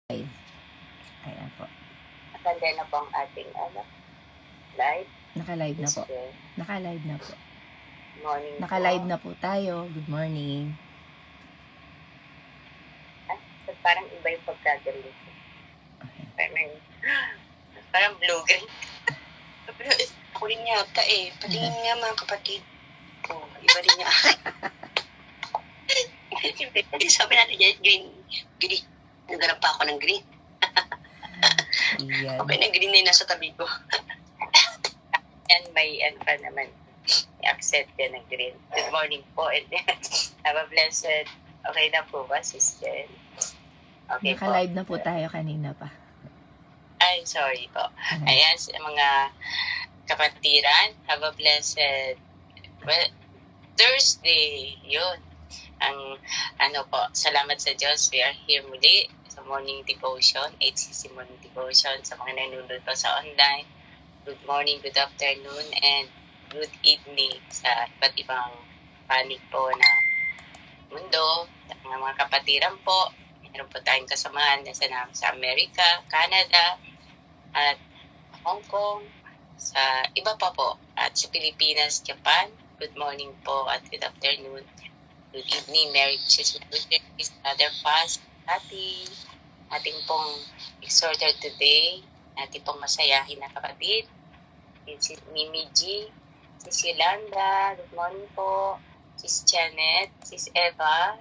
Ayan po. Nakanda na po ang ating live. Naka-live na po. Naka-live na po. Morning Naka-live po. na po tayo. Good morning. Parang iba yung pagkagaling. Parang blue-green. Ako rin yata eh. Patingin nga mga kapatid. Oh, iba rin niya. Siyempre, sabi natin green. Green. Nagdarap pa ako ng green. Yan. Okay na green na yung nasa tabi ko. And may pa naman. I-accept yan ng green. Good morning po. And have a blessed. Okay na po ba, sister? Okay Naka-live po. na po tayo kanina pa. Ay, sorry po. Ayan, sa mga kapatiran, have a blessed Thursday. Yun. Ang salamat sa Diyos. We are here muli sa morning devotion, HCC morning devotion. Sa mga nanonood pa sa online, good morning, good afternoon, and good evening sa iba't ibang panig po ng mundo. Sa mga kapatiran po, meron po tayong kasamahan na sa Amerika, Canada, at Hong Kong, sa iba pa po, at sa Pilipinas, Japan. Good morning po at good afternoon. Good evening, Merry Christmas, Other Fast, ating pong exhorter today, ating pong masayahin na kapatid, si Mimi G, si Yolanda, good morning po, Sis Janet, Sis Eva,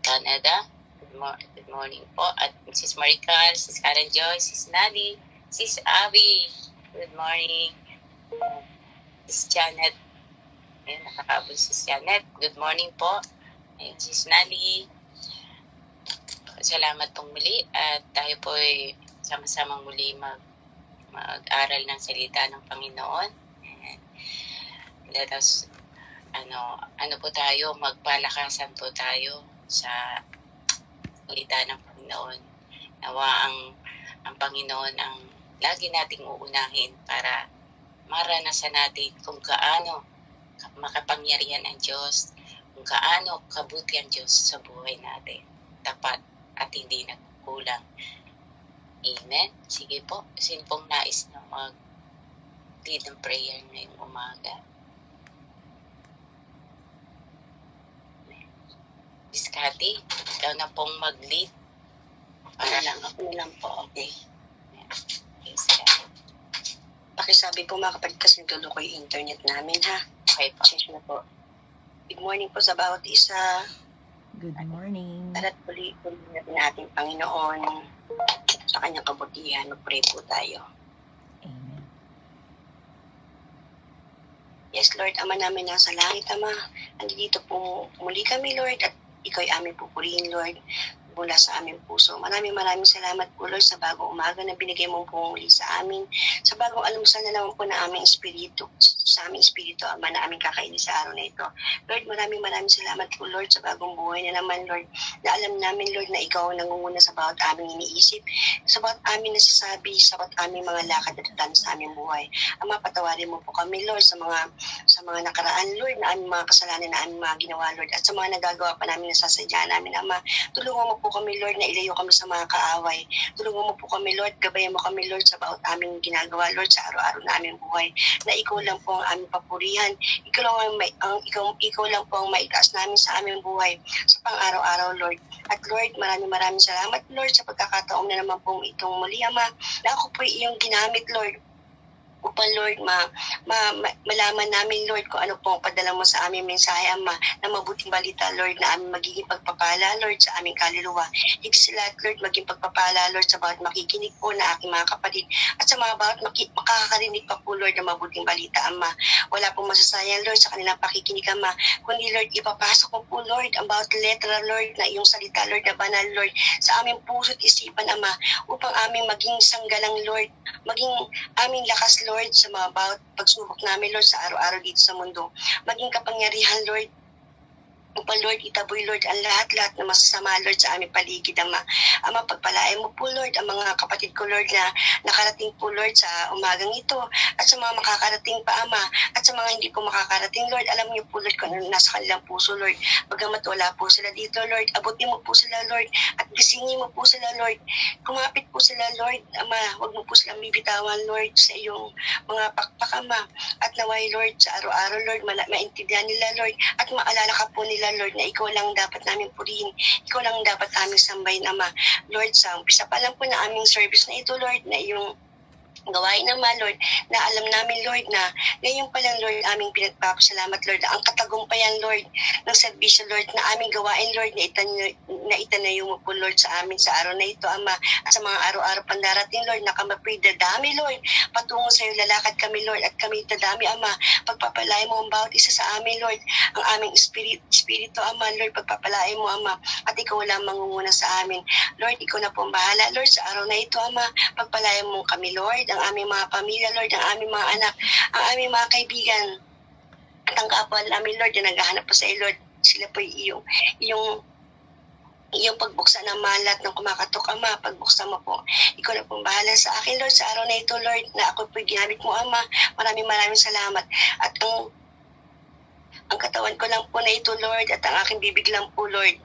Canada, good morning po, at Sis Maricar, Sis Karen Joy, Sis Nali, Sis Abby, good morning, Sis Janet, ayun, nakakaabot Sis Janet, good morning po, ayun, Sis Nali, salamat pong muli, at tayo po ay sama-samang muli mag-aral ng salita ng Panginoon. And let us, po tayo, magpalakasan po tayo sa salita ng Panginoon. Nawa ang Panginoon ang lagi nating uunahin para maranasan natin kung gaano makapangyarihan ang Diyos, kung gaano kabuti ang Diyos sa buhay natin. Tapat at hindi nagkukulang. Amen? Sige po, sino pong nais na mag-lead ng prayer ngayong umaga? Miss Cathy, ikaw na pong mag-lead. Para lang, ako na lang po, okay. Miss Cathy. Pakisabi po mga kapatid kasi naglulo ko yung internet namin ha. Okay po. Pasensya na po. Good morning po sa bawat isa. Good morning. At puli natin ating Panginoon sa kanyang kabutihan. Mag-pray po tayo. Amen. Yes, Lord, Ama namin nasa langit, Ama. Andito po muli kami, Lord, at ikaw ay aming pupurihin, Lord, mula sa aming puso. Maraming salamat po, Lord, sa bagong umaga na binigay mo po muli sa amin. Sa bagong almusal na naman po na aming espiritu, Ama, na aming kakainin sa araw na ito. Lord, maraming salamat po, Lord, sa bagong buhay na naman, Lord, na alam namin, Lord, na ikaw ang nangunguna sa bawat aming iniisip, sa bawat aming nasasabi, sa bawat aming mga lakad at daan sa aming buhay. Ama, patawarin mo po kami, Lord, sa mga nakaraan, Lord, na aming mga kasalanan na aming mga ginawa, Lord, at sa mga nagagawa pa namin na sasadya namin, Ama, tulungan mo po kami, Lord, na ilayo kami sa mga kaaway. Tulungan mo po kami, Lord, gabayan mo kami, Lord, sa bawat aming ginagawa, Lord, sa araw-araw na aming buhay, na ikaw lang po ang aming papurihan. Ikaw lang po ang maitaas namin sa aming buhay sa pang-araw-araw, Lord. At Lord, maraming salamat, Lord, sa pagkakataon na naman po itong muli, Ama, na ako po iyong ginamit, Lord, upang, Lord, malaman namin, Lord, kung ano po ang padala mo sa aming mensahe, Ama, na mabuting balita, Lord, na aming magiging pagpapala, Lord, sa aming kaluluwa. Higit sa lahat, Lord, maging pagpapala, Lord, sa bawat makikinig po na aking mga kapatid at sa mga bawat makakarinig pa po, Lord, na mabuting balita, Ama. Wala pong masasayang, Lord, sa kanilang pakikinig, Ama, kundi, Lord, ipapasok mo po, Lord, ang bawat letra, Lord, na iyong salita, Lord, na banal, Lord, sa aming puso't isipan, Ama, upang aming maging sanggalang, Lord, maging aming lakas, Lord, sa mga bawat pagsubok namin, Lord, sa araw-araw dito sa mundo. Maging kapangyarihan, Lord, Upa, Lord, itaboy, Lord, ang lahat-lahat na masasama, Lord, sa aming paligid, Ama. Ama, pagpalain mo po, Lord, ang mga kapatid ko, Lord, na nakarating po, Lord, sa umagang ito, at sa mga makakarating pa, Ama, at sa mga hindi po makakarating, Lord, alam niyo po, Lord, kung ano nasa kanilang puso, Lord. Bagamat wala po sila dito, Lord, abutin mo po sila, Lord, at gisingin mo po sila, Lord. Kumapit po sila, Lord, Ama, wag mo po silang bibitawan, Lord, sa iyong mga pakpak, Ama, at naway, Lord, sa araw-araw, Lord, maintindihan nila, Lord, at maalala ka po nila, Lord, na ikaw lang dapat namin purihin. Ikaw lang dapat aming sambahin, Ama. Lord, sa umpisa pa lang po na aming service na ito, Lord, na yung gawain naman, Lord, na alam namin, Lord, na ngayon pa lang, Lord, aming pinagpapasalamat, Lord, ang katagumpayan, Lord, ng serbisyo, Lord, na aming gawain, Lord, na itanayo mo po, Lord, sa amin sa araw na ito, Ama, at sa mga araw-araw pandarating, Lord, na kami dadami, Lord, patungo sa iyo, lalakad kami, Lord, at kami dadami, Ama, pagpapalain mo ang bawat isa sa amin, Lord, ang aming espiritu, Ama, Lord, pagpapalain mo, Ama, at ikaw lang mangunguna sa amin, Lord, ikaw na po ang bahala, Lord, sa araw na ito, Ama, pagpalain mo kami, Lord, ang aming mga pamilya, Lord, ang aming mga anak, ang aming mga kaibigan, at ang kapwa namin, Lord, na naghahanap pa sa iyo, Lord, sila po iyong pagbuksan ng malat ng kumakatok, Ama, pagbuksan mo po. Ikaw na pong bahala sa akin, Lord, sa araw na ito, Lord, na ako po'y ginamit mo, Ama. Maraming salamat. At ang katawan ko lang po na ito, Lord, at ang aking bibig lang po, Lord,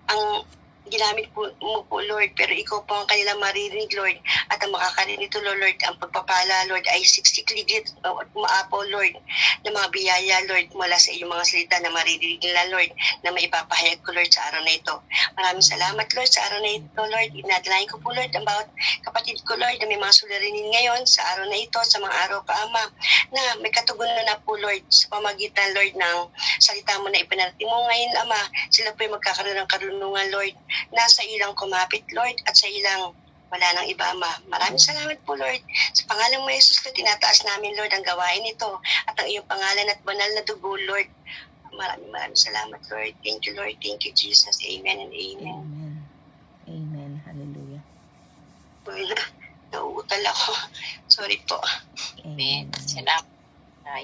ang ginamit po mo po, Lord, pero ikaw po ang kanilang maririnig, Lord, at ang makakarinig nito, Lord, ang pagpapala, Lord, ay siksikligit at maapaw, Lord, ng mga biyaya, Lord, mula sa iyong mga salita na maririnig nila, Lord, na maipapahayag ko, Lord, sa araw na ito. Maraming salamat, Lord, sa araw na ito, Lord. Inadalain ko po, Lord, ang bawat kapatid ko, Lord, na may mga suliranin ngayon sa araw na ito, sa mga araw pa, Ama, na may katugunan na po, Lord, sa pamagitan, Lord, ng salita mo na ipinarating mo ngayon, Ama. Sila po ay magkakaroon ng karunungan, Lord, nasa ilang kumapit, Lord, at sa ilang wala nang iba, Ama. Maraming salamat po, Lord. Sa pangalan mo, Jesus, Lord, tinataas namin, Lord, ang gawain ito at ang iyong pangalan at banal na dugo, Lord. Maraming salamat, Lord. Thank you, Lord. Thank you, Jesus. Amen and amen. Amen. Amen. Hallelujah. Nauutal ako. Sorry po. Amen. Amen. Salamat.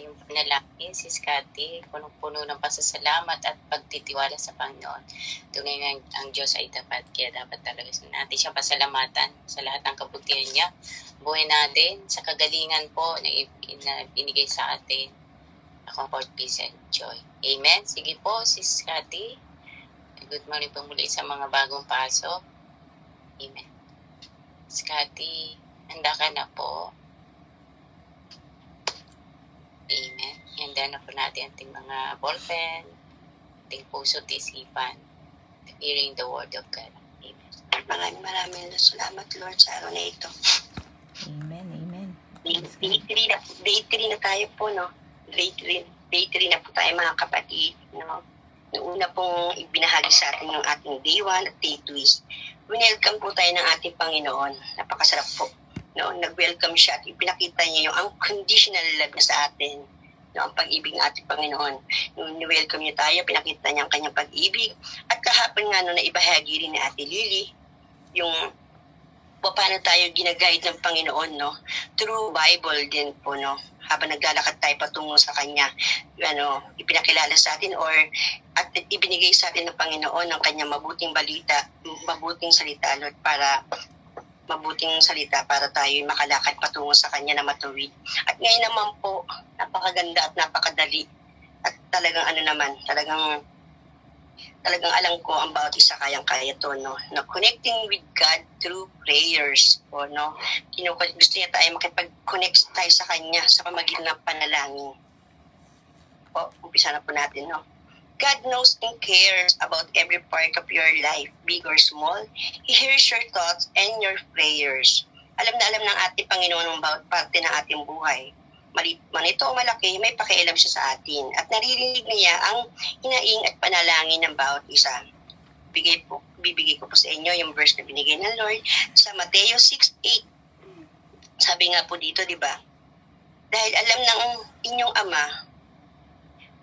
Yung panalangin, si Scotty, punong-puno ng pasasalamat at pagtitiwala sa Panginoon. Tunay nga ang Diyos ay tapat, kaya dapat talaga natin siyang pasalamatan sa lahat ng kabutihan niya. Buhay natin sa kagalingan po na binigay sa atin. Comfort, peace, and joy. Amen. Sige po, si Scotty. Good morning po muli sa mga bagong pasok. Amen. Scotty, handa ka na po. Amen. Handa na po natin ating mga ballpen, ating puso at isipan, hearing the word of God. Amen. Maraming salamat, Lord, sa araw na ito. Amen. Amen. Day 3 na tayo po, no? Day 3 na po tayo, mga kapatid, no? Noong una pong ibinahagi sa atin yung ating day 1 at day 2 is welcome po tayo ng ating Panginoon. Napakasarap po. No, nag-welcome siya at ipinakita niya yung unconditional love niya sa atin. No, ang pag-ibig ng ating Panginoon. Nung ni-welcome niya tayo, pinakita niya ang kanyang pag-ibig. At kahapon nga no, na ibahagi rin ni Ate Lily yung paano tayo ginaguide ng Panginoon, no? Through Bible din po, no? Habang naglalakad tayo patungo sa Kanya, ipinakilala sa atin at ibinigay sa atin ng Panginoon ang Kanyang mabuting salita, Lord, mabuting salita para tayo makalakad patungo sa Kanya na matuwid. At ngayon naman po, napakaganda at napakadali. At talagang talagang alam ko ang bawat isa kayang-kaya to, no? Na connecting with God through prayers, po, no? Gusto niya tayo makipag-connect tayo sa Kanya sa pamagitan ng panalangin. Po, umpisa na po natin, no? God knows and cares about every part of your life, big or small. He hears your thoughts and your prayers. Alam na alam ng ating Panginoon ang bawat parte ng ating buhay. Maliit man ito o malaki, may pakialam siya sa atin. At naririnig niya ang hinaing at panalangin ng bawat isa. Bibigay ko po sa inyo yung verse na binigay ng Lord sa Mateo 6:8. Sabi nga po dito, di ba? Dahil alam ng inyong Ama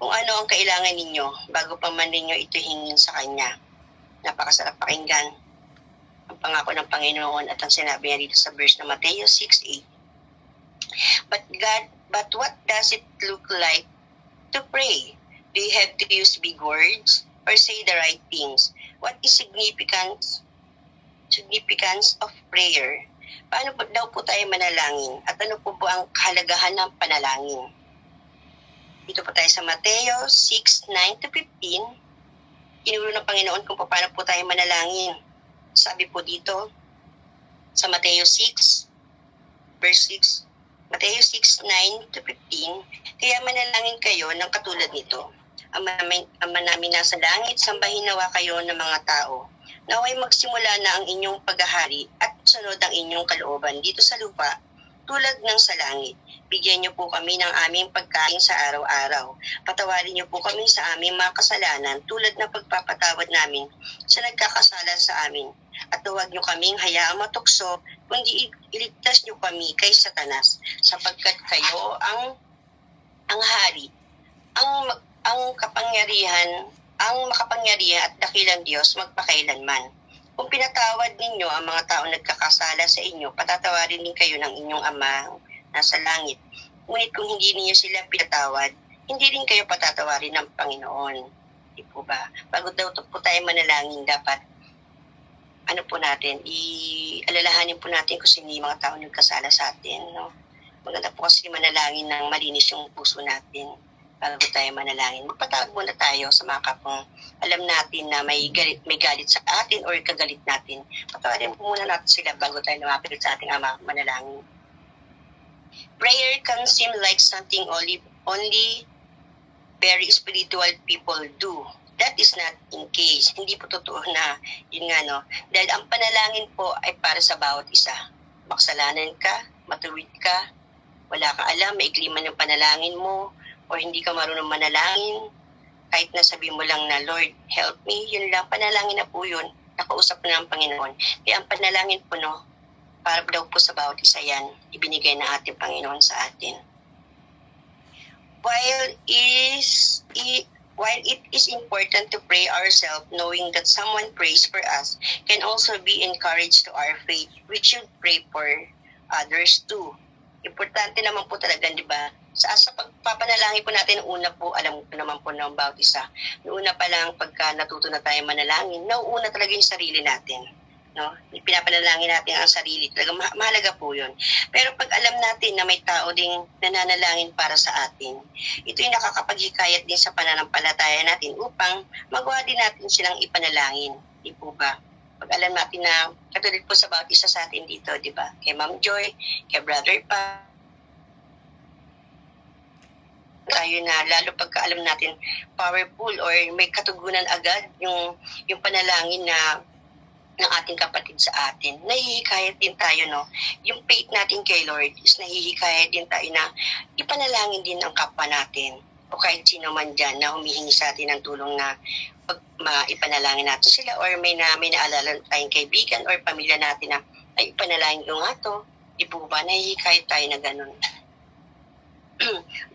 kung ano ang kailangan ninyo bago pa man ninyo ito hingin sa Kanya. Napakasarap pakinggan ang pangako ng Panginoon at ang sinabi niya dito sa verse na Mateo 6:8. But what does it look like to pray? Do you have to use big words? or say the right things. What is significance of prayer? Paano po daw po tayo manalangin? At ano po ang kahalagahan ng panalangin? Dito po tayo sa Mateo 6:9-15. Tinuro ng Panginoon kung paano po tayo manalangin. Sabi po dito sa Mateo 6, verse 6, Mateo 6:9-15, kaya manalangin kayo ng katulad nito. Ama namin nasa langit, sambahin nawa kayo ng mga tao. Naway magsimula na ang inyong paghahari at sunod ang inyong kalooban dito sa lupa, tulad ng sa langit. Bigyan niyo po kami ng aming pagkain sa araw-araw. Patawarin niyo po kami sa aming mga kasalanan tulad ng pagpapatawad namin sa nagkakasala sa amin. At huwag niyo kaming hayaang matukso, kundi iligtas niyo kami kay Satanas, sapagkat kayo ang hari, ang kapangyarihan, ang makapangyarihan at dakilang Diyos magpakailanman. Kung pinatawad ninyo ang mga taong nagkakasala sa inyo, patatawarin din kayo ng inyong Ama nasa langit. Ngunit kung hindi niyo sila pinatawad, hindi rin kayo patatawarin ng Panginoon. Di po ba? Bago daw po tayo manalangin, dapat alalahanin po natin kung sino yung mga taong nagkasala sa atin. No? Maganda po kasi manalangin ng malinis yung puso natin bago tayo manalangin. Magpatawad muna tayo sa mga kapong alam natin na may galit sa atin or kagalit natin. Patawarin po muna natin sila bago tayo lumapit sa ating Ama manalangin. Prayer can seem like something only very spiritual people do. That is not in case. Hindi po totoo na yun nga, no? Dahil ang panalangin po ay para sa bawat isa. Maksalanan ka, matuwid ka, wala kang alam, maikli man yung panalangin mo, o hindi ka marunong manalangin, kahit nasabi mo lang na, Lord, help me, yun lang, panalangin na po yun, nakausap na ng Panginoon. Kaya ang panalangin po, no, para daw po sa bawat isa yan, ibinigay ng ating Panginoon sa atin. While it is important to pray ourselves, knowing that someone prays for us can also be encouraged to our faith. We should pray for others too. Importante naman po talaga, di ba? Sa pagpapanalangin po natin, una po, alam ko naman po ng bawat isa. Una pa lang, pagka natuto na tayo manalangin, nauuna talaga yung sarili natin. No? Pinapanalangin natin ang sarili. Talaga mahalaga po yun. Pero pag alam natin na may tao ding nananalangin para sa atin, ito yung nakakapaghikayat din sa pananampalataya natin upang magawa din natin silang ipanalangin. Di po ba? Pag alam natin na katulad po sa bawat isa sa atin dito, di ba? Kay Ma'am Joy, kay Brother Pa, tayo na lalo pagka alam natin powerful or may katugunan agad yung panalangin na ng ating kapatid sa atin. Nahihikayat din tayo, no? Yung faith natin kay Lord is nahihikayat din tayo na ipanalangin din ang kapwa natin o kahit sino man dyan na humihingi sa atin ng tulong na ipanalangin natin sila or may naalala tayong kaibigan or pamilya natin na ay ipanalangin ko nga to. Di po ba? Nahihikayat tayo na ganun.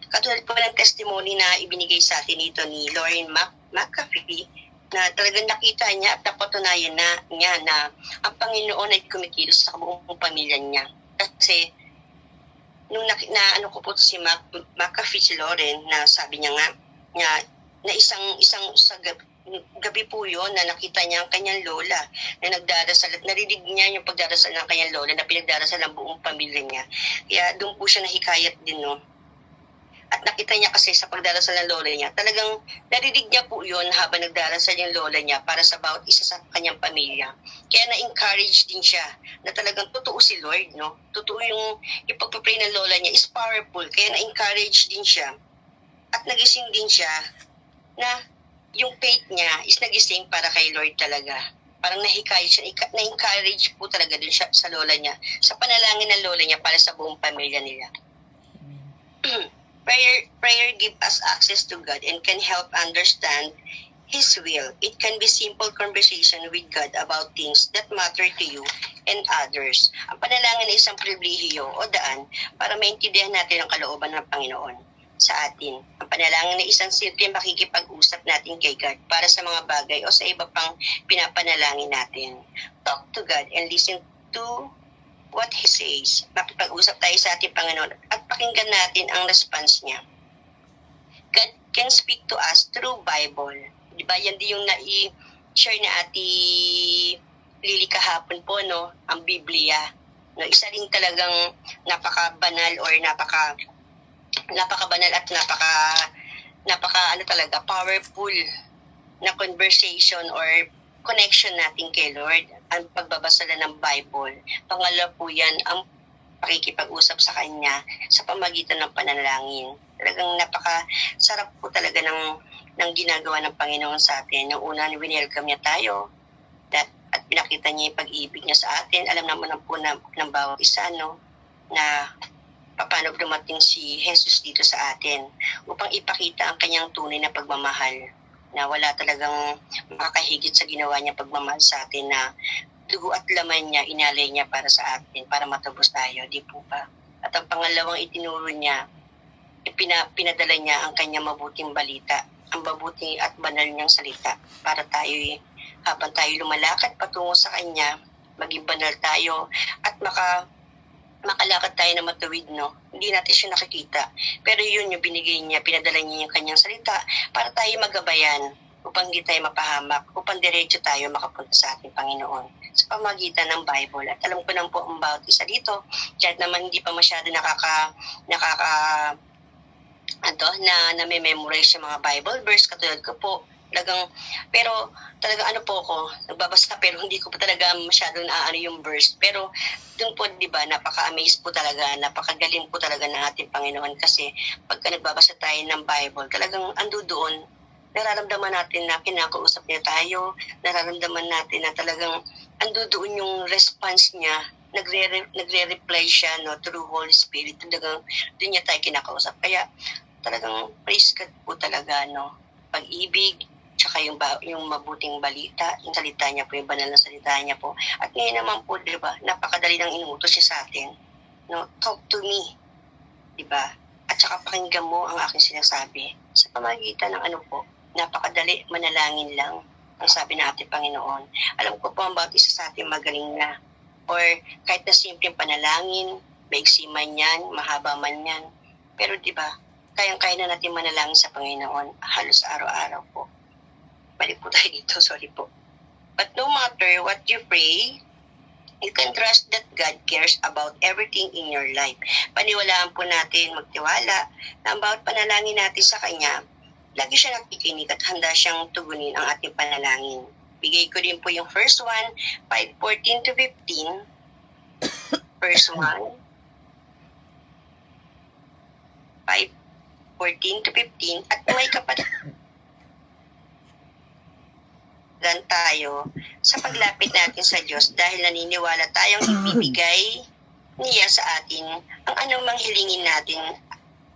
Katulad po ng testimony na ibinigay sa atin ito ni Lauren McAfee na talagang nakita niya at napatunayan niya na ang Panginoon ay kumikilos sa buong pamilya niya. Kasi nung ano ko po si McAfee si Lauren na sabi niya nga na isang sa gabi po yun na nakita niya ang kanyang lola na nagdarasal at narinig niya yung pagdarasal ng kanyang lola na pinagdarasal ng buong pamilya niya. Kaya doon po siya nahikayat din, no? At nakita niya kasi sa pagdarasal ng lola niya, talagang narinig niya po yun habang nagdarasal yung lola niya para sa bawat isa sa kanyang pamilya. Kaya na-encourage din siya na talagang totoo si Lord, no? Totoo yung ipagpapray ng lola niya is powerful. Kaya na-encourage din siya. At nagising din siya na yung faith niya is nagising para kay Lord talaga. Parang nahikayat siya, na-encourage po talaga din siya sa lola niya, sa panalangin ng lola niya para sa buong pamilya nila. Prayer gives us access to God and can help understand His will. It can be simple conversation with God about things that matter to you and others. Ang panalangin ay isang pribilehiyo o daan para maintindihan natin ang kalooban ng Panginoon sa atin. Ang panalangin ay isang simpleng makikipag-usap natin kay God para sa mga bagay o sa iba pang pinapanalangin natin. Talk to God and listen to what He says. Makipag-usap tayo sa ating Panginoon at pakinggan natin ang response niya. God can speak to us through Bible. Di ba? Yan din yung nai-share na Ate Lily kahapon po, no? Ang Biblia. No, isa rin talagang napaka-banal or napaka-banal at napaka ano talaga, powerful na conversation or connection natin kay Lord, ang pagbabasa lang ng Bible. Pangalawa po yan, ang pakikipag-usap sa Kanya sa pamagitan ng panalangin. Talagang napaka-sarap po talaga ng ginagawa ng Panginoon sa atin. Yung una, winelcome niya tayo at pinakita niya yung pag-ibig niya sa atin. Alam naman po ng bawat isa, no, na paano dumating si Jesus dito sa atin upang ipakita ang kanyang tunay na pagmamahal, na wala talagang makakahigit sa ginawa niya pagmamahal sa atin, na dugo at laman niya, inalay niya para sa atin, para matubos tayo, di po ba? At ang pangalawang itinuro niya, pinadala niya ang kanyang mabuting balita, ang mabuting at banal niyang salita, para tayo, habang tayo lumalakad patungo sa kanya, maging banal tayo at makalakad tayo na matuwid, no? Hindi natin siya nakikita. Pero yun yung binigay niya, pinadala niya yung kanyang salita para tayo magabayan, upang hindi tayo mapahamak, upang diretso tayo makapunta sa ating Panginoon sa pamagitan ng Bible. At alam ko lang po ang bawat isa dito, kahit naman hindi pa masyado na memorize yung mga Bible verse, katulad ko po, pero talagang ano po ako, nagbabasa pero hindi ko pa talaga masyado naaano yung verse. Pero doon po, di ba, napaka-amaze po talaga, napakagaling po talaga ng ating Panginoon, kasi pagka nagbabasa tayo ng Bible, talagang ando doon, nararamdaman natin na kinakausap niya tayo, nararamdaman natin na talagang ando doon yung response niya, nagre-reply siya, no, through Holy Spirit, talagang doon niya tayo kinakausap. Kaya talagang praise God po talaga, no, pag-ibig, tsaka yung mabuting balita, yung salita niya po, yung banal na salita niya po. At ngayon naman po, di ba, napakadali ng inuutos siya sa atin. No, talk to me, di ba? At saka pakinggan mo ang aking sinasabi. Sa pamagitan ng ano po, napakadali, manalangin lang ang sabi ng ating Panginoon. Alam ko po ang bawat isa sa atin magaling na. Or kahit na simpleng panalangin, maiksi man yan, mahaba man yan. Pero di ba, kayang-kaya na natin manalangin sa Panginoon halos araw-araw po. Balik po tayo dito, sorry po. But no matter what you pray, you can trust that God cares about everything in your life. Paniwalaan po natin, magtiwala na ang bawat panalangin natin sa Kanya, lagi siya nakikinig at handa siyang tugunin ang ating panalangin. Bigay ko din po yung first one, 5:14 to 15. First one, 5:14 to 15. At may kapatid tayo sa paglapit natin sa Diyos, dahil naniniwala tayong ibibigay niya sa atin ang anumang hilingin natin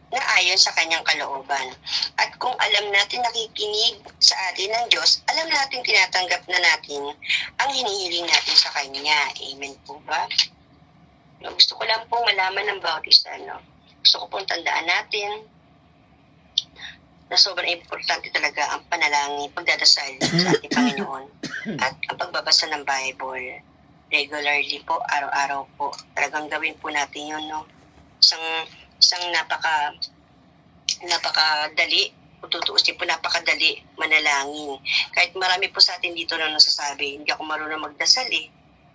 na ayon sa kanyang kalooban. At kung alam natin nakikinig sa atin ng Diyos, alam natin tinatanggap na natin ang hinihiling natin sa Kanya. Amen po ba? No, gusto ko lang pong malaman ng bawat isa. No? Gusto ko pong tandaan natin na sobrang importante talaga ang panalangin, pagdadasal sa ating Panginoon at ang pagbabasa ng Bible. Regularly po, araw-araw po. Talagang gawin po natin yun, no? Isang napakadali, tutuusin po, napakadali manalangin. Kahit marami po sa atin dito na nasasabi, hindi ako marunong magdasal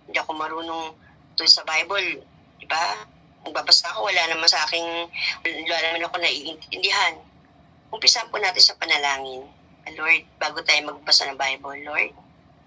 Hindi ako marunong doon sa Bible, di ba? Nagbabasa ako, wala naman ako naiintindihan. Umpisan po natin sa panalangin. Lord, bago tayo magbasa ng Bible, Lord,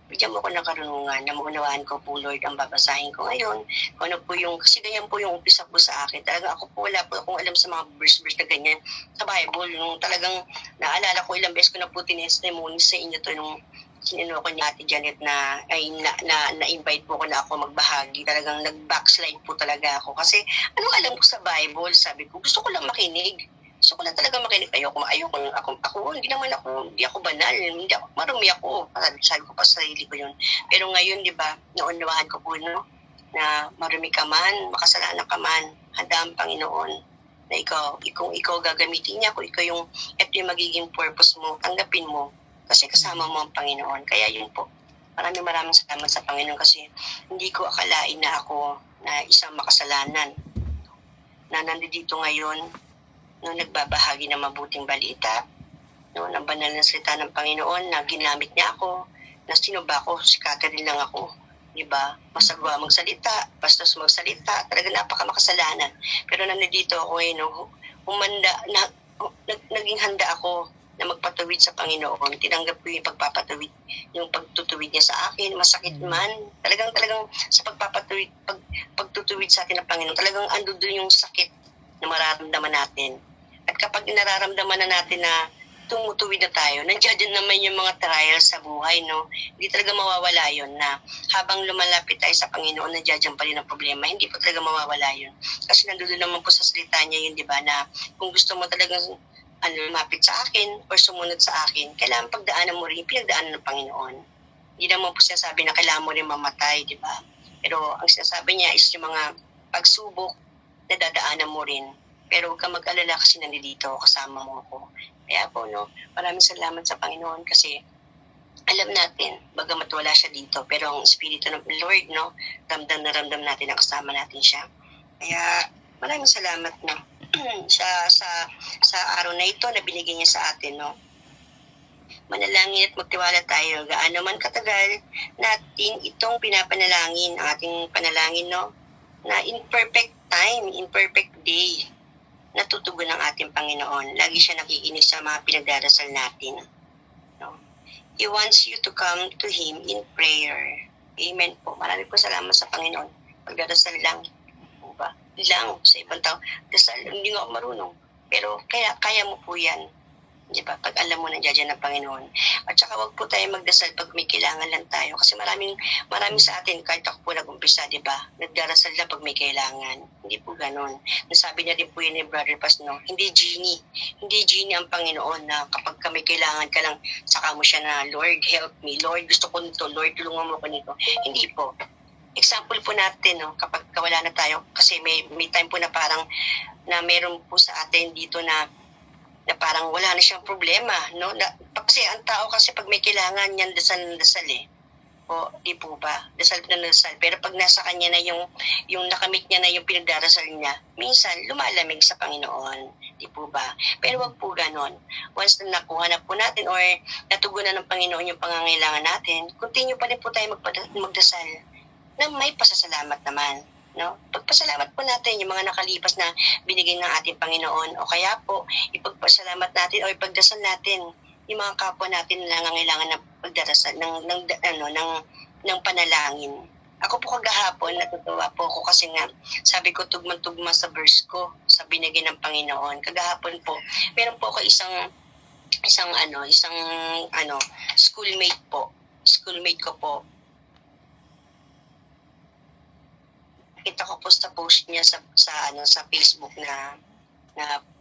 bigyan mo ko ng karunungan na maunawaan ko po, Lord, ang babasahin ko ngayon. Kung ano po kasi ganyan po yung umpisa po sa akin. Talaga ako po, wala po akong alam sa mga verse na ganyan sa Bible. Nung talagang naalala ko, ilang beses ko na po tinestimony sa inyo to nung sinino ko ni Ate Janet na-invite po ko na ako magbahagi. Talagang nag-backslide po talaga ako. Kasi anong alam ko sa Bible? Sabi ko, gusto ko lang makinig. Gusto ko lang talaga makinig. Ayoko, hindi ako banal. Hindi ako, marumi ako. Sabi ko pa sa sarili ko yun. Pero ngayon, di ba, naunawaan ko po, no, na marumi ka man, makasalanan ka man, handa ang Panginoon na kung ikaw gagamitin niya, kung ito yung magiging purpose mo, tanggapin mo. Kasi kasama mo ang Panginoon. Kaya yun po. Maraming salamat sa Panginoon, kasi hindi ko akalain na ako na isang makasalanan na nandito ngayon, no, nagbabahagi ng mabuting balita, no, ng banal na salita ng Panginoon na ginamit niya ako, na sino ba ako? Si Catherine lang ako. Diba? Masagwa magsalita, bastos magsalita, talaga napakamakasalanan. Pero nandito ako no, humanda, naging handa ako na magpatuwid sa Panginoon. Tinanggap ko yung pagpapatuwid, yung pagtutuwid niya sa akin, masakit man. Talagang sa pagtutuwid sa atin ng Panginoon, talagang ando doon yung sakit na mararamdaman natin. At kapag nararamdaman na natin na tumutuwid na tayo, nandiyan din naman yung mga trials sa buhay, no? Hindi talaga mawawala yun na habang lumalapit tayo sa Panginoon, nandiyan pa rin ang problema. Hindi po talaga mawawala yun. Kasi nandoon naman po sa salita niya yun, di ba, na kung gusto mo talagang lumapit sa akin or sumunod sa akin, kailangan pagdaanan mo rin, pinagdaanan ng Panginoon. Hindi naman po sinasabi na kailangan mo rin mamatay, di ba? Pero ang sinasabi niya is yung mga pagsubok na dadaanan mo rin. Pero huwag ka mag-alala kasi nandito, kasama mo ako. Kaya po, no, maraming salamat sa Panginoon kasi alam natin, bagamat wala siya dito, pero ang Espiritu ng Lord, no, ramdam na ramdam natin na kasama natin siya. Kaya maraming salamat, no, sa araw na ito na binigyan niya sa atin, no. Manalangin at magtiwala tayo. Gaano man katagal natin itong pinapanalangin, ang ating panalangin, no, na in perfect time, in perfect day, natutugon ng ating Panginoon. Lagi siya nakikinig sa mga pinagdarasal natin. No? He wants you to come to Him in prayer. Amen po. Marami po salamat sa Panginoon. Pagdarasal lang. Ba? Lang sa ibang tao. Dasal, hindi nga ako marunong. Pero kaya mo po yan. Di ba? Pag alam mo nandiyan ng Panginoon. At saka wag po tayo magdasal pag may kailangan lang tayo. Kasi maraming sa atin, kahit ako po nag-umpisa, di ba? Nagdarasal lang pag may kailangan. Hindi po ganun. Nasabi niya din po yun ni Brother Paz, no? Hindi genie. Hindi genie ang Panginoon na kapag may kailangan ka lang, saka mo siya na, Lord, help me. Lord, gusto ko nito. Lord, tulungan mo ko nito. Hindi po. Example po natin, no? Kapag wala na tayo, kasi may time po na parang na meron po sa atin dito na parang wala na siyang problema, no? Kasi ang tao kasi pag may kailangan yan, dasal eh. O, di po ba? Dasal na dasal. Pero pag nasa kanya na yung nakamit niya na yung pinagdarasal niya, minsan lumalamig sa Panginoon. Di po ba? Pero wag po ganon. Once na nakuha na po natin or natugunan ng Panginoon yung pangangailangan natin, continue pa rin po tayo magdasal na may pasasalamat naman. No? Pagpasalamat po natin yung mga nakalipas na binigay ng ating Panginoon o kaya po ipagpasalamat natin o ipagdasal natin yung mga kapwa natin na nangangailangan ng pagdarasal ng panalangin. Ako po kagahapon natutuwa po ako kasi nga sabi ko tugma-tugma sa verse ko sa binigay ng Panginoon. Kagahapon po meron po ako isang schoolmate ko po. Kita ko po sa post niya sa Facebook na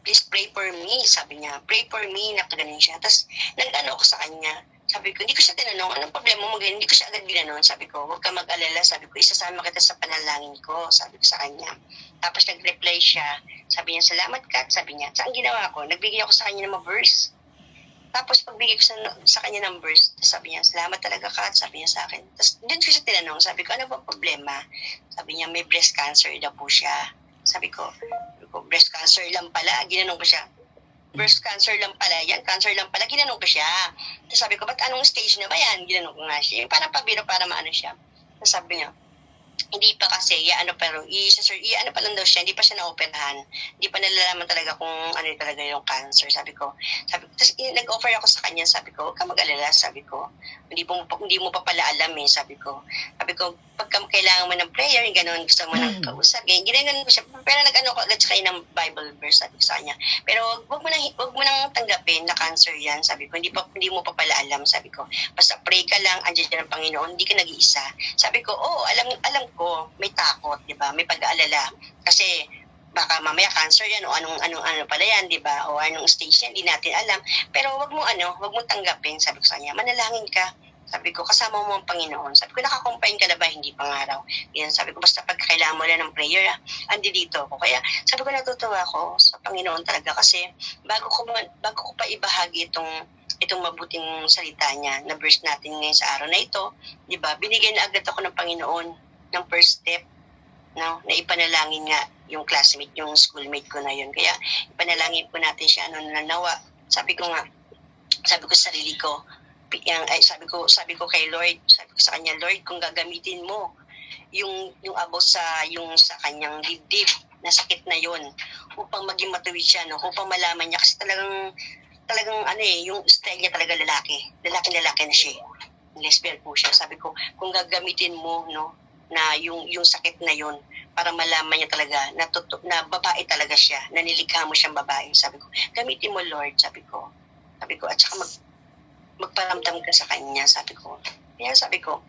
please pray for me, sabi niya. Pray for me, nakaganon siya. Tapos nag-ano ako sa kanya. Sabi ko, hindi ko siya tinanong, anong problema mo ganyan? Hindi ko siya agad ginanon. Sabi ko, huwag ka mag-alala. Sabi ko, isasama kita sa panalangin ko. Sabi ko sa kanya. Tapos nag-reply siya. Sabi niya, salamat Kat. Sabi niya, saan ginawa ko? Nagbigay ako sa kanya ng mga verse. Tapos pagbigay ko sa kanya ng verse, sabi niya, salamat talaga Kat. Sabi niya sa akin. Tapos doon ko siya tinanong. Sabi ko, ano ba problema? Sabi niya, may breast cancer daw po siya. Sabi ko, breast cancer lang pala. Ginanong ko siya. Breast cancer lang pala, yan, cancer lang pala, ginanong ko siya. Tapos sabi ko, ba't anong stage na ba yan? Ginanong ko nga siya. Yung parang pabiro para maano siya. Tapos sabi niya, hindi pa kasi, pero ano pa lang daw siya, hindi pa siya na-operahan. Hindi pa nalalaman talaga kung ano talaga yung cancer. Sabi ko, tapos nag-offer ako sa kanya, sabi ko, huwag ka mag-alala, sabi ko, hindi mo pa pala alam eh, sabi ko, pagka kailangan mo ng prayer, gano'n, gusto mo ng kausap, ganyan ko siya, pero nag-ano ko agad sa kanya ng Bible verse, sabi ko sa kanya, pero wag mo nang tanggapin na cancer yan, sabi ko, hindi mo pa pala alam, sabi ko, basta pray ka lang, andiyan ng Panginoon, hindi ka nag-iisa. Sabi ko, alam ko, may takot, di ba, may pag-aalala, kasi baka mamaya cancer yan o anong pala yan, di ba, o anong stage yan, hindi natin alam, pero wag mo tanggapin, sabi ko sa kanya, manalangin ka. Sabi ko, kasama mo ang Panginoon. Sabi ko, nakakompine ka na ba? Hindi pang araw. Yan, sabi ko, basta pag kailangan mo lang ng prayer, andi dito ako. Kaya, sabi ko, natutuwa ako sa Panginoon talaga kasi bago ko pa ibahagi itong mabuting salita niya na verse natin ngayon sa araw na ito, di ba, binigyan na agad ako ng Panginoon ng first step, no, na ipanalangin nga yung classmate, yung schoolmate ko na yun. Kaya, ipanalangin po natin siya, nawa. Sabi ko nga, sabi ko sa sarili ko, sabi ko kay Lord, sabi ko sa kanya, Lord, kung gagamitin mo yung about yung sa kanyang dibdib na sakit na yon upang maging matuwid siya, no, upang malaman niya, kasi talagang yung style niya talaga lalaki na siya, lesbian po siya. Sabi ko, kung gagamitin mo, no, na yung sakit na yon para malaman niya talaga na babae talaga siya, na nilikha mo siyang babae. Sabi ko, gamitin mo, Lord, sabi ko, at saka magparamdam ka sa kanya, sabi ko. Kaya sabi ko,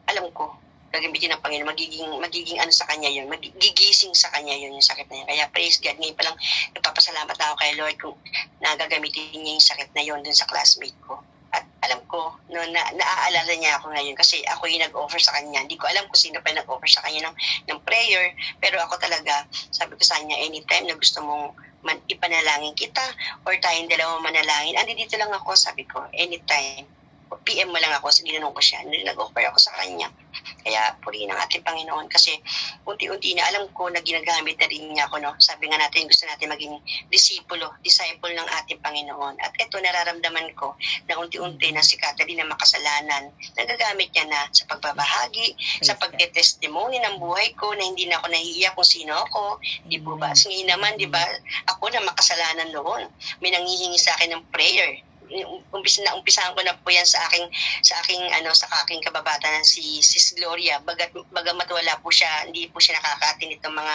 alam ko, gagamitin ng Panginoon, magiging ano sa kanya yun, magigising sa kanya yun, yung sakit na yun. Kaya praise God, ngayon pa lang nagpapasalamat ako kay Lord kung nagagamitin niya yung sakit na yun dun sa classmate ko. At alam ko, no, naaalala niya ako ngayon kasi ako yung nag-offer sa kanya. Hindi ko alam kung sino pa yung nag-offer sa kanya ng prayer, pero ako talaga, sabi ko sa kanya, anytime na gusto mong ipanalangin kita or tayong dalawa manalangin, dito lang ako, sabi ko, anytime. PM mo lang ako, sa ginanong ko siya. Nag-offer ako sa kanya. Kaya purihin ang ating Panginoon kasi unti-unti na alam ko na ginagamit na rin niya ako, no? Sabi nga natin, gusto natin maging disciple ng ating Panginoon. At ito, nararamdaman ko na unti-unti na si Catherine na makasalanan, nagagamit niya na sa pagbabahagi, sa pagtetestimony ng buhay ko na hindi na ako nahihiya kung sino ako. Di po ba? Ngayon naman, di ba, ako na makasalanan noon. May nanghihingi sa akin ng prayer. Umpisahan ko na po yan sa aking kababatan si Sis Gloria, bagamat wala po siya, hindi po siya nakakatin itong mga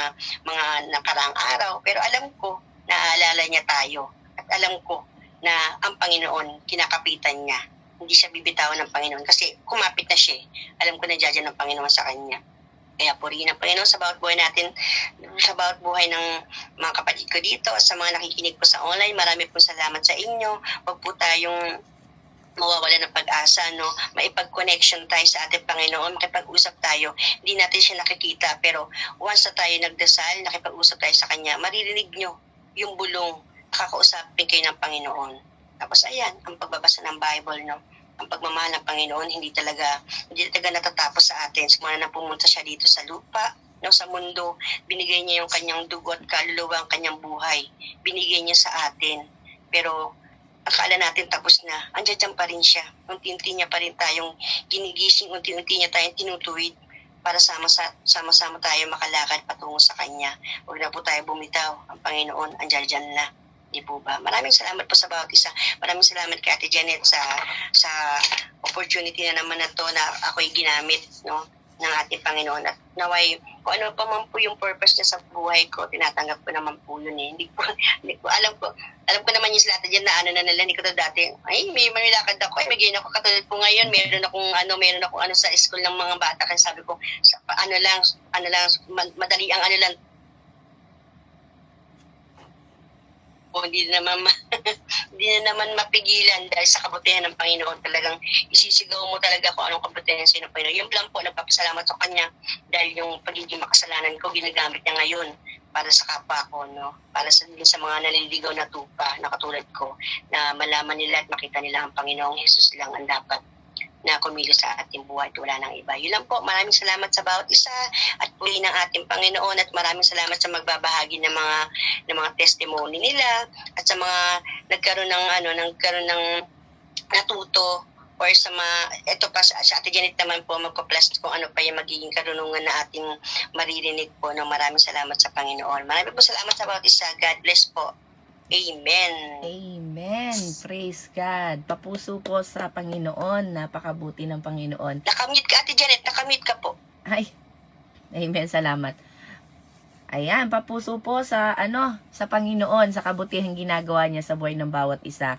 nakaraang araw, pero alam ko naaalala niya tayo at alam ko na ang Panginoon kinakapitan niya, hindi siya bibitawan ng Panginoon kasi kumapit na siya. Alam ko na diyan ng Panginoon sa kanya. Kaya purihin ang Panginoon sa bawat buhay natin, sa bawat buhay ng mga kapatid ko dito, sa mga nakikinig po sa online. Marami po salamat sa inyo. Huwag po tayong mawawala ng pag-asa, no? Maipag-connection tayo sa ating Panginoon, makipag-usap tayo. Hindi natin siya nakikita, pero once na tayo nagdasal, nakipag-usap tayo sa Kanya, maririnig nyo yung bulong, nakakausapin kayo ng Panginoon. Tapos ayan, ang pagbabasa ng Bible, no? Ang pagmamahal ng Panginoon hindi talaga natatapos sa atin. Simula na pumunta siya dito sa lupa, no, sa mundo, binigay niya yung kanyang dugo at kaluluwa, ang kanyang buhay. Binigay niya sa atin. Pero akala natin tapos na. Andiyan pa rin siya. Unti-unti niya pa rin tayong ginigising, unti-unti niya tayong tinutuwid para sama-sama tayo makalakad patungo sa Kanya. Huwag na po tayo bumitaw. Ang Panginoon, andiyan na. Di po ba? Maraming salamat po sa bawat isa. Maraming salamat kay Ate Janet sa opportunity na naman na to na ako'y ginamit, no, ng ating Panginoon. At naway, kung ano pa man po yung purpose niya sa buhay ko, tinatanggap ko naman po yun eh. Hindi ko alam ko naman yung sila dyan na hindi ko to dati, may manilakad ako, may ganyan ako katulad po ngayon, meron akong sa school ng mga bata, kasi sabi ko, madali ang lang, hindi na naman mapigilan dahil sa kabutihan ng Panginoon. Talagang isisigaw mo talaga kung anong kabutihan ng Panginoon. Yung lang po, nagpapasalamat sa Kanya dahil yung pagiging makasalanan ko, ginagamit niya ngayon para sa kapwa ko, no? Para sa mga naliligaw na tupa na katulad ko, na malaman nila at makita nila ang Panginoong Jesus lang ang dapat na kumilos sa ating buhay at wala nang iba. Yun lang po, maraming salamat sa bawat isa at puli ng ating Panginoon, at maraming salamat sa magbabahagi ng mga testimony nila at sa mga nagkaroon ng natuto, or sa ito pa sa Ate Janet naman po magpa-plus kung ano pa yung magiging karunungan na ating maririnig po. No, maraming salamat sa Panginoon. Maraming po salamat sa bawat isa. God bless po. Amen. Amen. Praise God. Papuso po sa Panginoon. Napakabuti ng Panginoon. Nakamute ka, Ate Janet. Nakamute ka po. Ay. Amen. Salamat. Ayan, papuso po sa Panginoon, sa kabutihang ginagawa niya sa buhay ng bawat isa.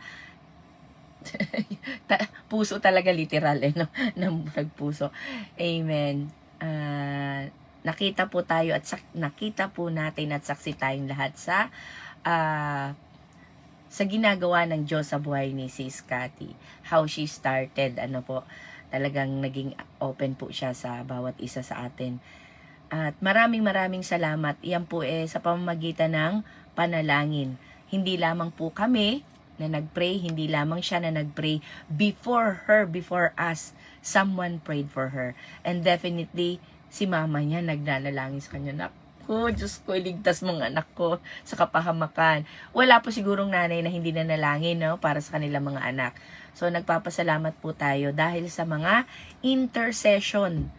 Puso talaga literal no? Nagpuso. Amen. Nakita po tayo at nakita po natin at saksi tayong lahat sa ginagawa ng Diyos sa buhay ni Sis Cathy. How she started, talagang naging open po siya sa bawat isa sa atin. At maraming salamat. Yan po sa pamamagitan ng panalangin. Hindi lamang po kami na nagpray, hindi lamang siya na nagpray before us. Someone prayed for her. And definitely, si mama niya nagdalangin sa kanya, ko. Diyos ko, iligtas mong anak ko sa kapahamakan. Wala po sigurong nanay na hindi nanalangin, no, para sa kanilang mga anak. So, nagpapasalamat po tayo dahil sa mga intercession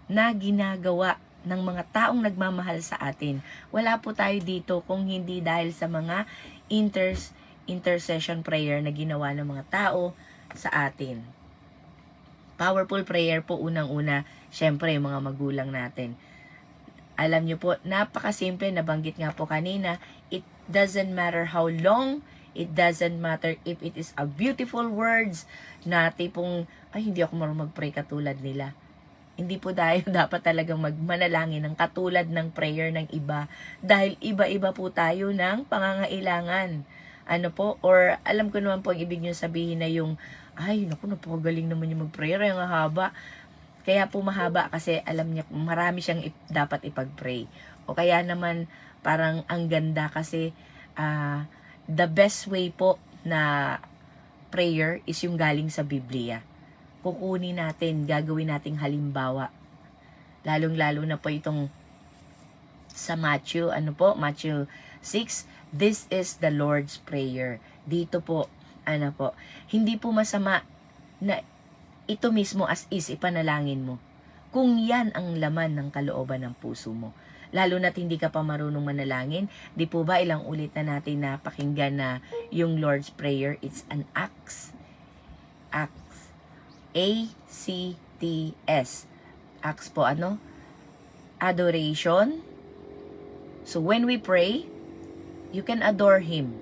na ginagawa ng mga taong nagmamahal sa atin. Wala po tayo dito kung hindi dahil sa mga intercession prayer na ginawa ng mga tao sa atin. Powerful prayer po unang-una, syempre yung mga magulang natin. Alam nyo po, napakasimple, nabanggit nga po kanina, it doesn't matter how long, it doesn't matter if it is a beautiful words na tipong, ay hindi ako marunong mag-pray katulad nila. Hindi po tayo dapat talagang magmanalangin ng katulad ng prayer ng iba dahil iba-iba po tayo ng pangangailangan. Ano po, or alam ko naman po ang ibig nyo sabihin na yung, ay, naku, napakagaling naman yung mag-prayer, yung haba. Kaya po mahaba kasi alam niya, marami siyang dapat ipag-pray. O kaya naman, parang ang ganda kasi, the best way po na prayer is yung galing sa Biblia. Kukunin natin, gagawin nating halimbawa. Lalong-lalo na po itong sa Matthew, Matthew 6, this is the Lord's Prayer. Dito po, hindi po masama na ito mismo as is ipanalangin mo. Kung yan ang laman ng kalooban ng puso mo. Lalo na't hindi ka pa marunong manalangin, di po ba ilang ulit na natin napakinggan na yung Lord's Prayer, it's an acts. Acts. A-C-T-S. Acts po adoration. So when we pray, you can adore Him.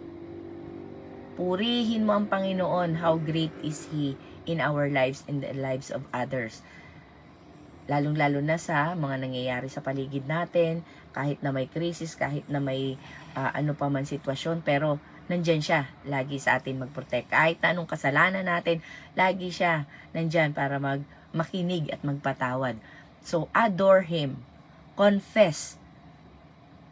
Purihin mo ang Panginoon, how great is He in our lives and the lives of others. Lalong-lalo na sa mga nangyayari sa paligid natin, kahit na may krisis, kahit na may ano pa man sitwasyon, pero nandyan siya lagi sa atin mag-protect. Kahit na anong kasalanan natin, lagi siya nandyan para makinig at magpatawad. So, adore Him. Confess.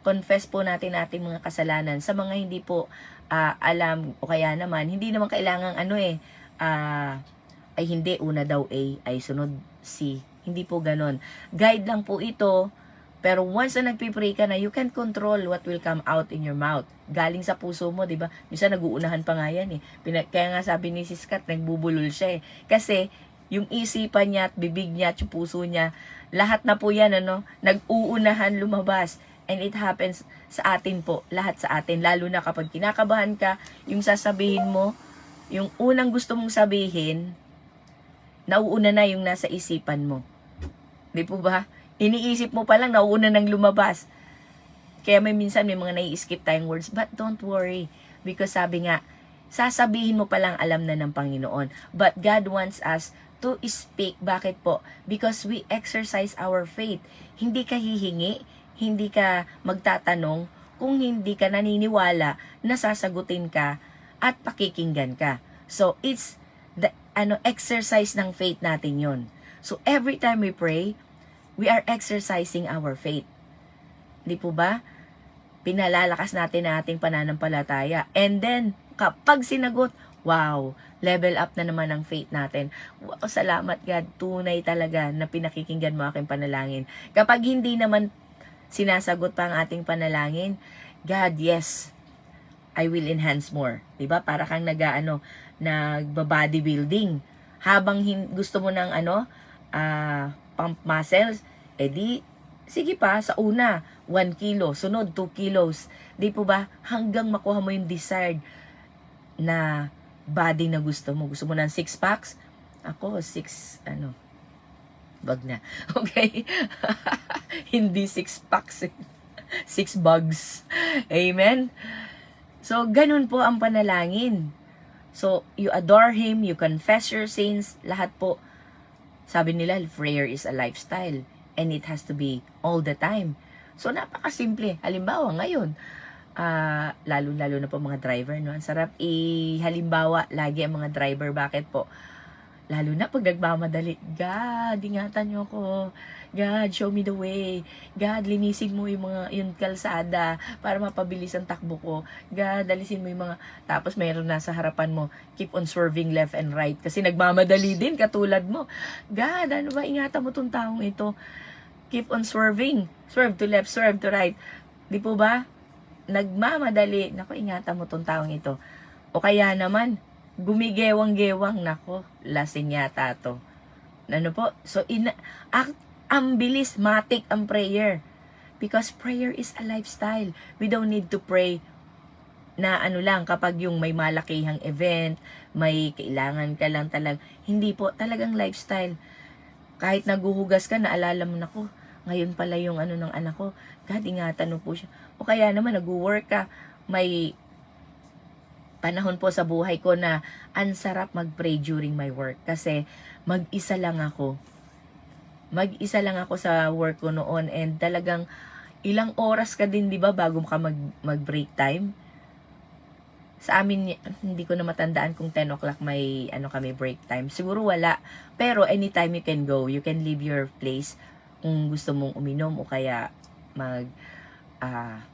Confess po natin ating mga kasalanan. Sa mga hindi po alam o kaya naman, hindi naman kailangang ay hindi, una daw A, ay sunod C. Hindi po ganon. Guide lang po ito, pero once na nagpipray ka na, you can control what will come out in your mouth. Galing sa puso mo, di ba? Minsan nag-uunahan pa nga yan eh. Kaya nga sabi ni Sis Kat, nagbubulol siya eh. Kasi yung isipan niya at bibig niya at yung puso niya, lahat na po yan, nag-uunahan lumabas. And it happens sa atin po, lahat sa atin. Lalo na kapag kinakabahan ka, yung sasabihin mo, yung unang gusto mong sabihin, nauuna na yung nasa isipan mo. Di po ba? Iniisip mo pa lang, nauuna nang lumabas. Kaya minsan may mga nai-skip tayong words. But don't worry. Because sabi nga, sasabihin mo pa lang alam na ng Panginoon. But God wants us to speak. Bakit po? Because we exercise our faith. Hindi ka hihingi, hindi ka magtatanong kung hindi ka naniniwala na sasagutin ka at pakikinggan ka. So, it's the exercise ng faith natin yon. So, every time we pray, we are exercising our faith. Di po ba? Pinalalakas natin ang ating pananampalataya. And then, kapag sinagot, wow, level up na naman ang faith natin. Wow, salamat God, tunay talaga na pinakikinggan mo aking panalangin. Kapag hindi naman sinasagot pa ang ating panalangin, God, yes, I will enhance more. Diba? Para kang nagba-bodybuilding. Habang gusto mo ng pump muscles, edi, sige pa, sa una, 1 kilo, sunod 2 kilos. Di po ba? Hanggang makuha mo yung desired na body na gusto mo. Gusto mo ng 6 packs? Ako, 6, bag na. Okay? Hindi 6 packs. 6 bugs. Amen? So, ganun po ang panalangin. So, you adore Him, you confess your sins, lahat po. Sabi nila, prayer is a lifestyle. And it has to be all the time. So, napakasimple. Halimbawa, ngayon, lalo-lalo na po mga driver, no? Ang sarap halimbawa, lagi ang mga driver. Bakit po? Lalo na pag nagmamadali, God, ingatan niyo ako. God, show me the way. God, linisin mo yung kalsada para mapabilis ang takbo ko. God, alisin mo yung mga, tapos mayroon nasa harapan mo, keep on swerving left and right kasi nagmamadali din katulad mo. God, ingatan mo tong taong ito. keep on swerving. Swerve to left, swerve to right. Di po ba? Nagmamadali. Nako, ingatan mo tong taong ito. O kaya naman, gumigewang-gewang. Nako, lasing yata to. Ano po? So, ang bilis, matik ang prayer. Because prayer is a lifestyle. We don't need to pray na ano lang, kapag yung may malakihang event, may kailangan ka lang talagang. Hindi po, talagang lifestyle. Kahit naguhugas ka, naalala mo na ko, ngayon pala yung ano ng anak ko, God, ingatan mo po siya. O kaya naman, nag-work ka, may panahon po sa buhay ko na ang sarap mag-pray during my work. Kasi mag-isa lang ako. Mag-isa lang ako sa work ko noon and talagang ilang oras ka din, di ba, bago ka mag-break time? Sa amin, hindi ko na matandaan kung 10 o'clock may kami break time. Siguro wala. Pero anytime you can go. You can leave your place kung gusto mong uminom o kaya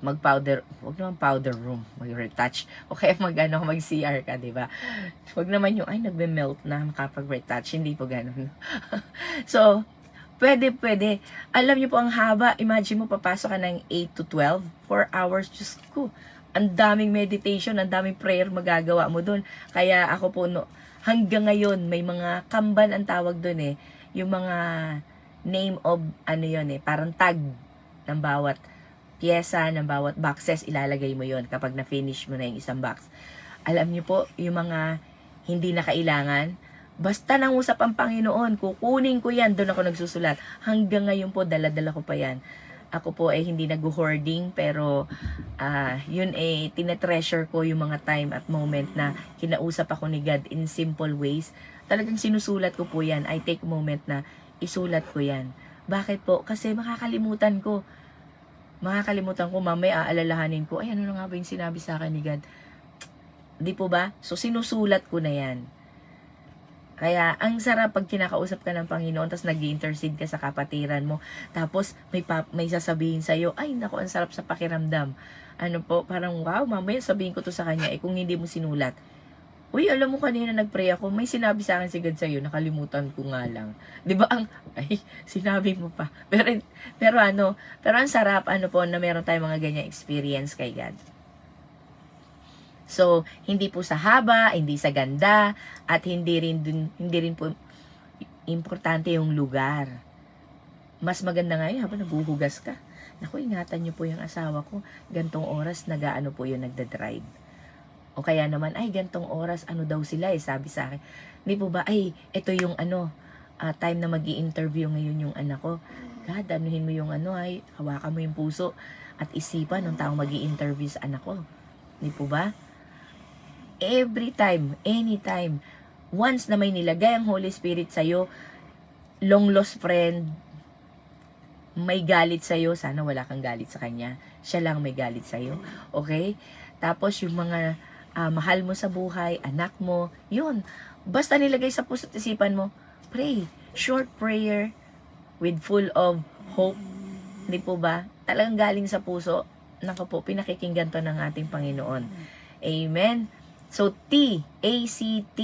mag-powder, wag naman powder room, mag-retouch. O kaya mag-CR ka, di ba? Wag naman yung, nagbe-melt na, makapag-retouch. Hindi po ganun. So, pwede. Alam niyo po ang haba. Imagine mo, papasok ka ng 8 to 12, 4 hours. Diyos ko, ang daming meditation, ang daming prayer magagawa mo dun. Kaya ako po, hanggang ngayon, may mga kamban ang tawag dun eh. Yung mga name of, parang tag ng bawat pyesa, ng bawat boxes, ilalagay mo yon kapag na-finish mo na yung isang box. Alam niyo po, yung mga hindi na kailangan, basta nangusap ang Panginoon, kukunin ko yan, doon ako nagsusulat. Hanggang ngayon po, dala-dala ko pa yan. Ako po ay hindi nag-hoarding, pero yun tinetreasure ko yung mga time at moment na kinausap ako ni God in simple ways. Talagang sinusulat ko po yan. I take a moment na isulat ko yan. Bakit po? Kasi makakalimutan ko. Mamaya aalalahanin ko, ano na nga ba yung sinabi sa akin ni God? Di po ba? So sinusulat ko na yan. Kaya, ang sarap pag kinakausap ka ng Panginoon, tapos nag-intercede ka sa kapatiran mo, tapos may sasabihin sa'yo, ay, naku, ang sarap sa pakiramdam. Ano po, parang, wow, mamaya sabihin ko to sa kanya, kung hindi mo sinulat. Uy, alam mo kanina nag-pray ako, may sinabi sa akin si God sa'yo, nakalimutan ko nga lang. Di ba sinabi mo pa. Pero ang sarap, na meron tayong mga ganyang experience kay God. So, hindi po sa haba, hindi sa ganda, at hindi rin po importante yung lugar. Mas maganda nga yun, habang naguhugas ka. Naku, ingatan niyo po yung asawa ko. Gantong oras, nag-aano po yun, nagda-drive. O kaya naman, gantong oras, daw sila sabi sa akin. Hindi po ba, ito yung time na mag-i-interview ngayon yung anak ko. God, anuhin mo yung hawakan mo yung puso at isipan ng taong mag-i-interview sa anak ko. Hindi po ba? Every time, anytime, once na may nilagay ang Holy Spirit sa'yo, long lost friend, may galit sa'yo, sana wala kang galit sa kanya, siya lang may galit sa'yo, okay? Tapos yung mga mahal mo sa buhay, anak mo, yun, basta nilagay sa puso at isipan mo, pray, short prayer, with full of hope, hindi po ba? Talagang galing sa puso, naku po, pinakikinggan to ng ating Panginoon. Amen? So, ACT,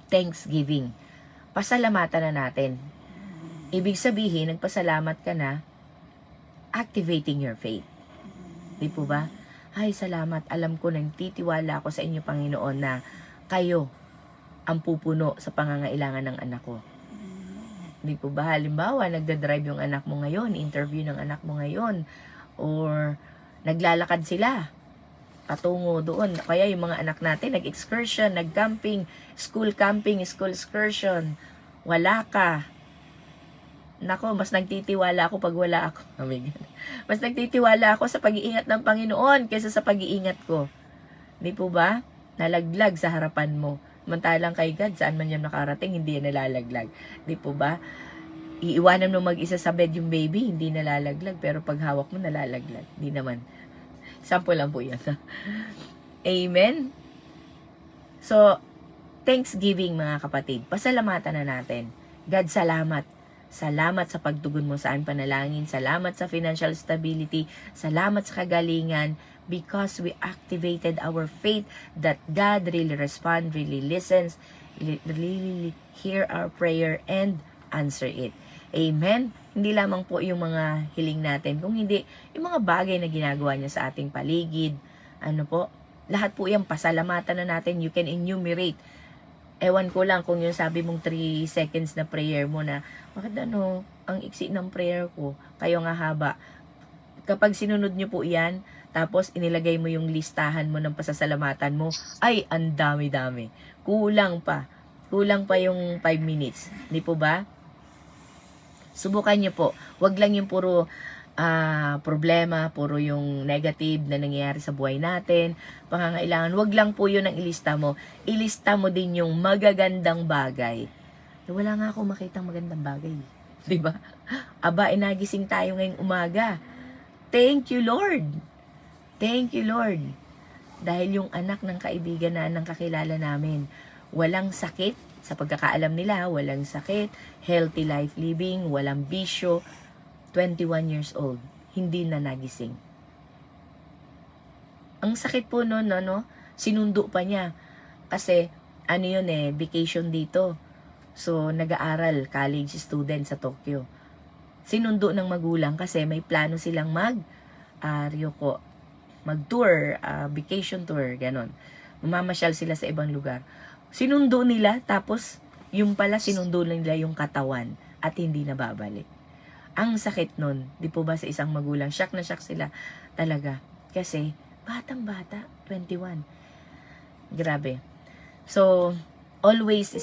Thanksgiving. Pasalamatan na natin. Ibig sabihin, nagpasalamat ka na, activating your faith. Di po ba? Ay, salamat. Alam ko, nagtitiwala ako sa inyo, Panginoon, na kayo ang pupuno sa pangangailangan ng anak ko. Di po ba? Halimbawa, nagdadrive yung anak mo ngayon, interview ng anak mo ngayon, or naglalakad sila patungo doon. Kaya yung mga anak natin, nag-excursion, nag-camping, school excursion, wala ka. Nako, mas nagtitiwala ako pag wala ako. Mas nagtitiwala ako sa pag-iingat ng Panginoon kaysa sa pag-iingat ko. Di po ba? Nalaglag sa harapan mo. Mantalang kay God, saan man yan nakarating, hindi yan nalalaglag. Di po ba? Iiwanan mo mag-isa sa bed yung baby, hindi nalalaglag. Pero pag hawak mo, nalalaglag. Di naman. Sample lang po yan. Amen? So, Thanksgiving mga kapatid. Pasalamatan na natin. God, salamat. Salamat sa pagtugon mo sa aming panalangin. Salamat sa financial stability. Salamat sa kagalingan. Because we activated our faith that God really responds, really listens, really hear our prayer and answer it. Amen? Hindi lamang po yung mga hiling natin, kung hindi, yung mga bagay na ginagawa niya sa ating paligid, ano po, lahat po yan, pasalamatan na natin, you can enumerate. Ewan ko lang kung yung sabi mong 3 seconds na prayer mo na, bakit ang iksi ng prayer ko, kayo nga haba. Kapag sinunod nyo po yan, tapos inilagay mo yung listahan mo ng pasasalamatan mo, ay, ang dami-dami. Kulang pa. Kulang pa yung 5 minutes. Di po ba? Subukan nyo po. Wag lang yung puro problema, puro yung negative na nangyayari sa buhay natin, pangangailangan. Wag lang po yun ang ilista mo. Ilista mo din yung magagandang bagay. Wala nga ako makitang magandang bagay. Di ba? Aba, inagising tayo ngayong umaga. Thank you, Lord. Thank you, Lord. Dahil yung anak ng kaibigan na ng kakilala namin, walang sakit, sa pagkakaalam nila, walang sakit, healthy life living, walang bisyo, 21 years old, hindi na nagising. Ang sakit po noon, sinundo pa niya. Kasi, vacation dito. So, nag-aaral, college student sa Tokyo. Sinundo ng magulang kasi may plano silang mag-tour, vacation tour, ganon. Mamamasyal sila sa ibang lugar. Sinundo nila, tapos yung pala sinundo nila yung katawan at hindi na babalik. Ang sakit nun, di po ba sa isang magulang, shock na shock sila talaga. Kasi, batang-bata, 21. Grabe. So, always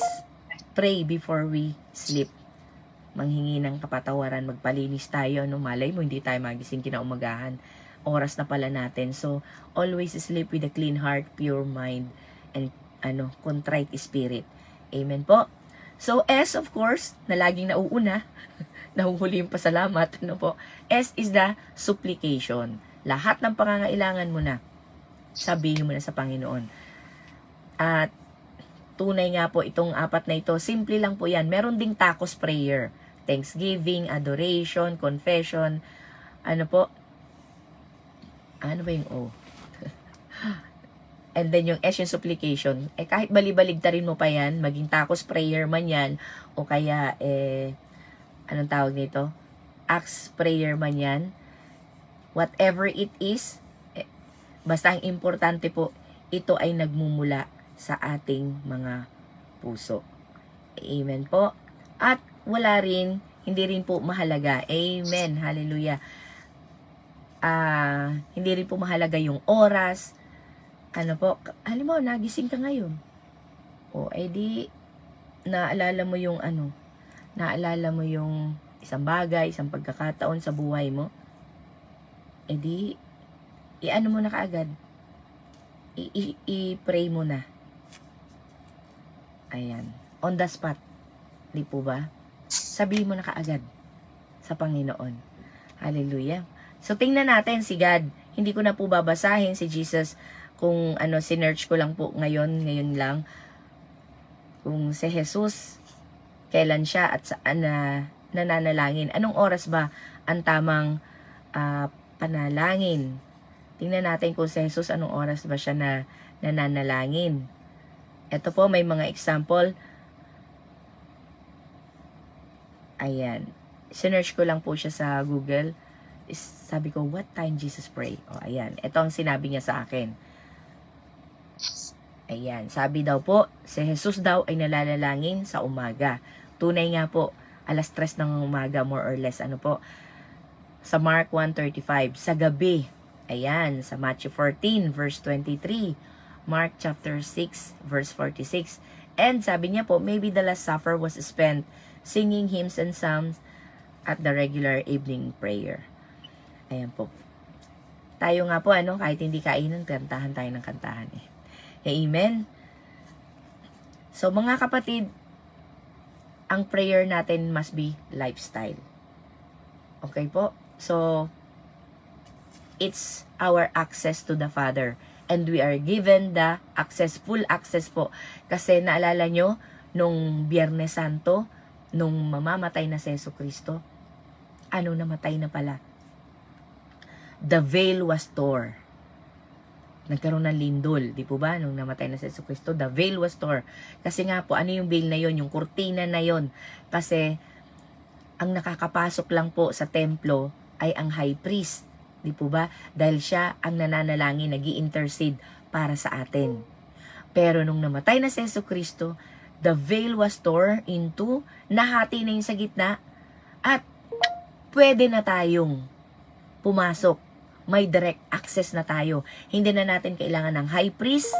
pray before we sleep. Manghingi ng kapatawaran, magpalinis tayo. Malay mo, hindi tayo magising kinaumagahan. Oras na pala natin. So, always sleep with a clean heart, pure mind, and contrite spirit. Amen po. So, S, of course, na laging nauuna, nahuhuli yung pasalamat, po. S is the supplication. Lahat ng pangangailangan mo na, sabihin mo na sa Panginoon. At, tunay nga po itong 4 na ito, simple lang po yan. Meron ding tacos prayer. Thanksgiving, adoration, confession, ano ba yung O? And then yung S, yung supplication. Kahit balibaligtarin mo pa yan, maging tacos prayer man yan, o kaya, anong tawag nito? Acts prayer man yan. Whatever it is, basta ang importante po, ito ay nagmumula sa ating mga puso. Amen po. At hindi rin po mahalaga. Amen. Hallelujah. Hindi rin po mahalaga yung oras. Halimbawa, nagising ka ngayon. Naalala mo yung isang bagay, isang pagkakataon sa buhay mo. I-ano mo na kaagad. I-pray mo na. Ayan. On the spot. Di po ba? Sabihin mo na kaagad sa Panginoon. Hallelujah. So, tingnan natin si God. Hindi ko na po babasahin si Jesus kung sinearch ko lang po ngayon lang. Kung si Jesus, kailan siya at saan nananalangin. Anong oras ba ang tamang panalangin? Tingnan natin kung si Jesus, anong oras ba siya nananalangin. Ito po, may mga example. Ayan. Sinearch ko lang po siya sa Google. Sabi ko, what time Jesus pray? Ayan. Ito ang sinabi niya sa akin. Ayan. Sabi daw po, si Jesus daw ay nalalangin sa umaga. Tunay nga po, 3:00 ng umaga, more or less. Sa Mark 1:35. Sa gabi. Ayan. Sa Matthew 14, verse 23. Mark chapter 6, verse 46. And sabi niya po, maybe the Last Supper was spent singing hymns and psalms at the regular evening prayer. Ayan po. Tayo nga po, kahit hindi kainan, kantahan tayo ng kantahan Amen? So, mga kapatid, ang prayer natin must be lifestyle. Okay po? So, it's our access to the Father. And we are given the access, full access po. Kasi naalala nyo, nung Biyernes Santo, nung mamamatay na si Jesucristo, namatay na pala? The veil was torn. Nagkaroon ng lindol, di po ba? Nung namatay na si Jesucristo, the veil was torn. Kasi nga po, yung veil na yon, yung kurtina na yon. Kasi ang nakakapasok lang po sa templo ay ang high priest. Di po ba? Dahil siya ang nananalangin, nag-i-intercede para sa atin. Pero nung namatay na si Jesucristo, the veil was torn into, nahati na yung sa gitna, at pwede na tayong pumasok. May direct access na tayo. Hindi na natin kailangan ng high priest.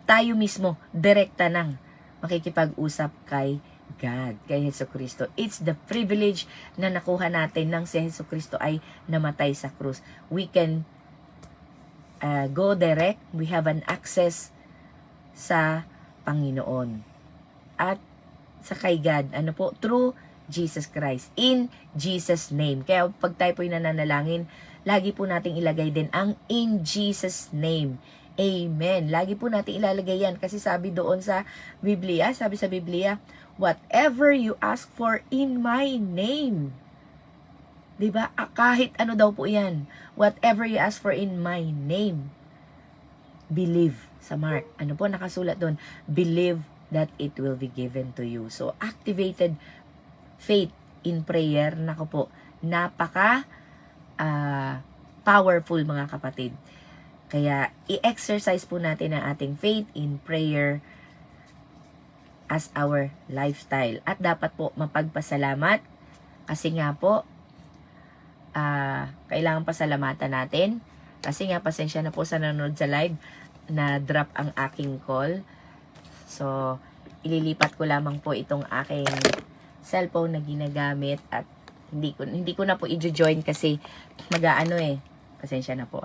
Tayo mismo, direkta nang makikipag-usap kay God, kay Jesucristo. It's the privilege na nakuha natin nang si Jesucristo ay namatay sa krus. We can go direct. We have an access sa Panginoon. At sa kay God, ano po? Through Jesus Christ. In Jesus' name. Kaya pag tayo po'y nananalangin, lagi po nating ilagay din ang in Jesus' name. Amen. Lagi po natin ilalagay yan. Kasi sabi doon sa Biblia, whatever you ask for in my name. Diba? Kahit ano daw po yan. Whatever you ask for in my name. Believe. Sa Mark. Ano po nakasulat doon? Believe that it will be given to you. So, activated faith in prayer. Nako po. Napaka powerful mga kapatid. Kaya, i-exercise po natin ang ating faith in prayer as our lifestyle. At dapat po mapagpasalamat kasi nga po, kailangan pasalamatan natin. Kasi nga, pasensya na po sa nanonood sa live na drop ang aking call. So, ililipat ko lamang po itong aking cellphone na ginagamit at hindi ko na po i-join kasi mag-aano pasensya na po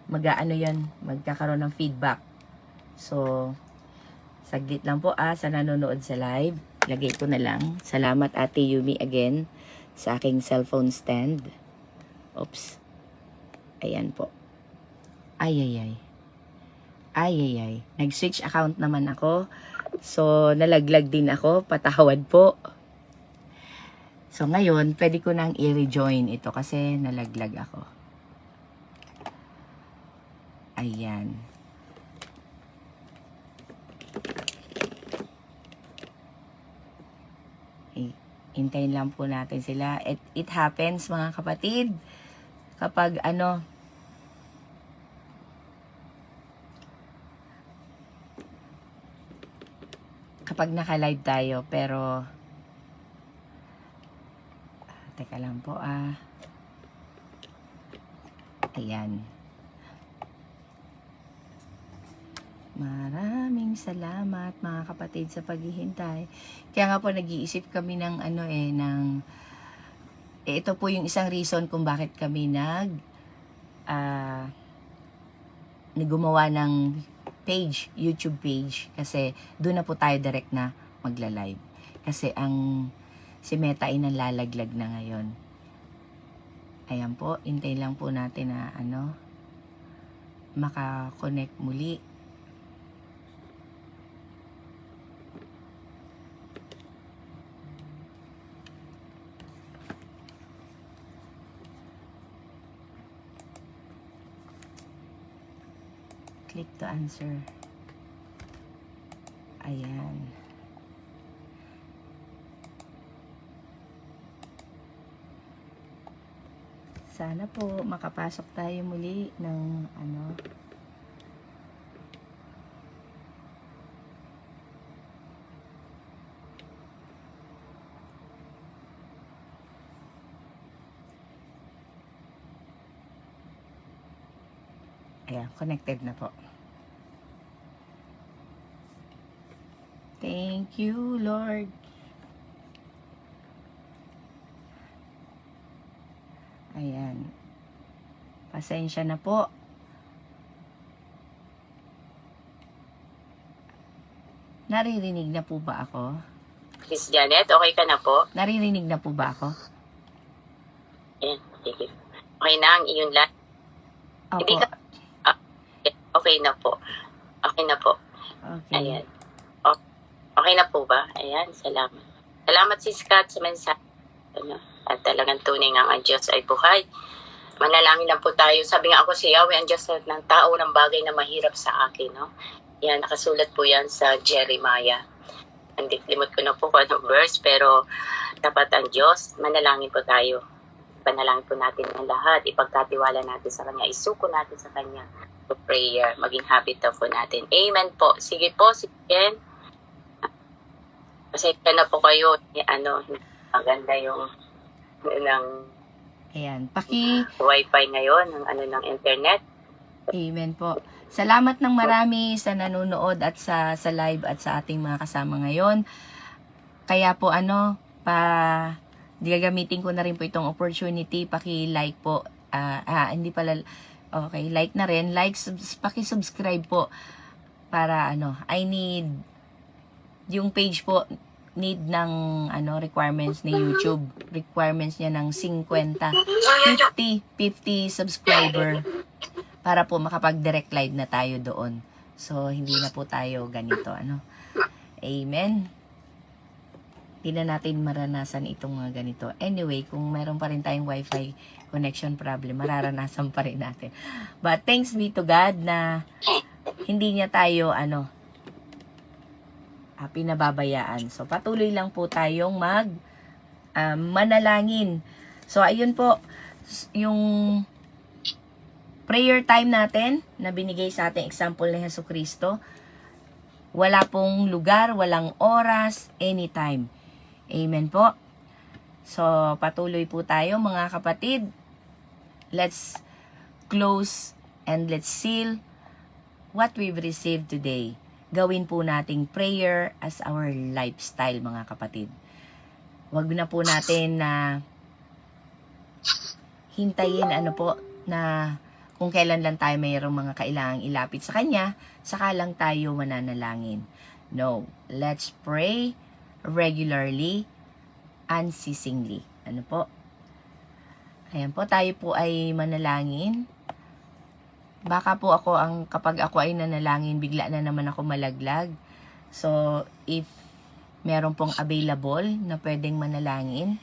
mag-aano yan, magkakaroon ng feedback. So, saglit lang po sa nanonood sa live. Lagay ko na lang. Salamat Ate Yumi again sa aking cellphone stand. Oops. Ayan po. Ay. Nag-switch account naman ako. So, nalaglag din ako. Patawad po. So, ngayon, pwede ko nang i-rejoin ito kasi nalaglag ako. Ayan. Hintayin lang po natin sila. It happens, mga kapatid. Kapag kapag naka-live tayo, pero teka lang po ayan. Maraming salamat mga kapatid sa paghihintay. Kaya nga po nag-iisip kami ng ito po yung isang reason kung bakit kami gumawa ng page, YouTube page, kasi doon na po tayo direct na magla-live. Kasi si Meta ay nalalaglag na ngayon. Ayan po, hintayin lang po natin na maka-connect muli. Click to answer. Ayan. Sana po makapasok tayo muli ng Ayan, connected na po. Thank you, Lord. Ayan. Pasensya na po. Naririnig na po ba ako? Miss Janet, okay ka na po? Naririnig na po ba ako? Ayan, sige. Okay na ang iyong live? Opo. Hindi ka... Okay na po. Okay na po. Okay. Ayan. Okay na po ba? Ayan, salamat. Salamat si Scott sa mensahe. At talagang tunay nga ang Diyos ay buhay. Manalangin lang po tayo. Sabi nga ako si Yahweh, ang Diyos ng tao ng bagay na mahirap sa akin. No? Yan, nakasulat po yan sa Jeremiah. Hindi, limot ko na po kung anong verse, pero tapat ang Diyos. Manalangin po tayo. Panalangin po natin ang lahat. Ipagkatiwala natin sa Kanya. Isuko natin sa Kanya. To prayer. Maging habit po natin. Amen po. Sige po, sige. Kasi na po kayo. Maganda yung ng Ayan. wifi ngayon, ng internet. Amen po. Salamat ng marami sa nanonood at sa live at sa ating mga kasama ngayon. Kaya po gagamitin ko na rin po itong opportunity. Paki-like po. Hindi pala, okay, like na rin. Paki-subscribe po. Para I need, yung page po, need ng requirements ni YouTube. Requirements niya ng 50 subscriber. Para po makapag-direct live na tayo doon. So, hindi na po tayo ganito, Amen. Hindi na natin maranasan itong mga ganito. Anyway, kung meron pa rin tayong wifi connection problem, mararanasan pa rin natin. But thanks be to God na hindi niya tayo, pinababayaan. So, patuloy lang po tayong manalangin. So, ayun po, yung prayer time natin na binigay sa ating example ni Jesucristo. Wala pong lugar, walang oras, anytime. Amen po. So, patuloy po tayo mga kapatid. Let's close and let's seal what we've received today. Gawin po nating prayer as our lifestyle mga kapatid. Wag na po natin na hintayin na kung kailan lang tayo mayroong mga kailangang ilapit sa Kanya, saka lang tayo mananalangin. No, let's pray regularly, unceasingly. Ayan po, tayo po ay manalangin. Baka po kapag ako ay nanalangin, bigla na naman ako malaglag. So, if meron pong available na pwedeng manalangin,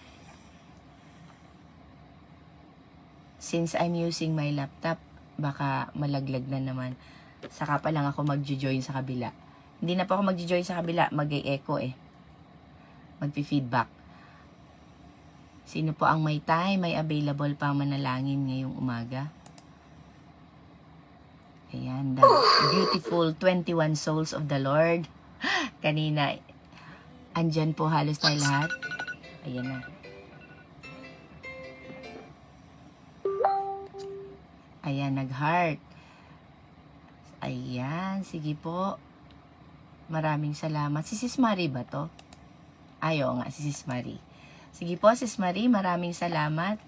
since I'm using my laptop, baka malaglag na naman. Saka pa lang ako magjo-join sa kabila. Hindi na po ako magjo-join sa kabila, mag-e-echo Magpi-feedback. Sino po ang may time, may available pa manalangin ngayong umaga? Ayan, the beautiful 21 souls of the Lord. Kanina, andyan po halos tayo lahat. Ayan na. Ayan, nag-heart. Ayan, sige po. Maraming salamat. Si Sis Marie ba to? Ayo nga, si Sis Marie. Sige po, Sis Marie, maraming salamat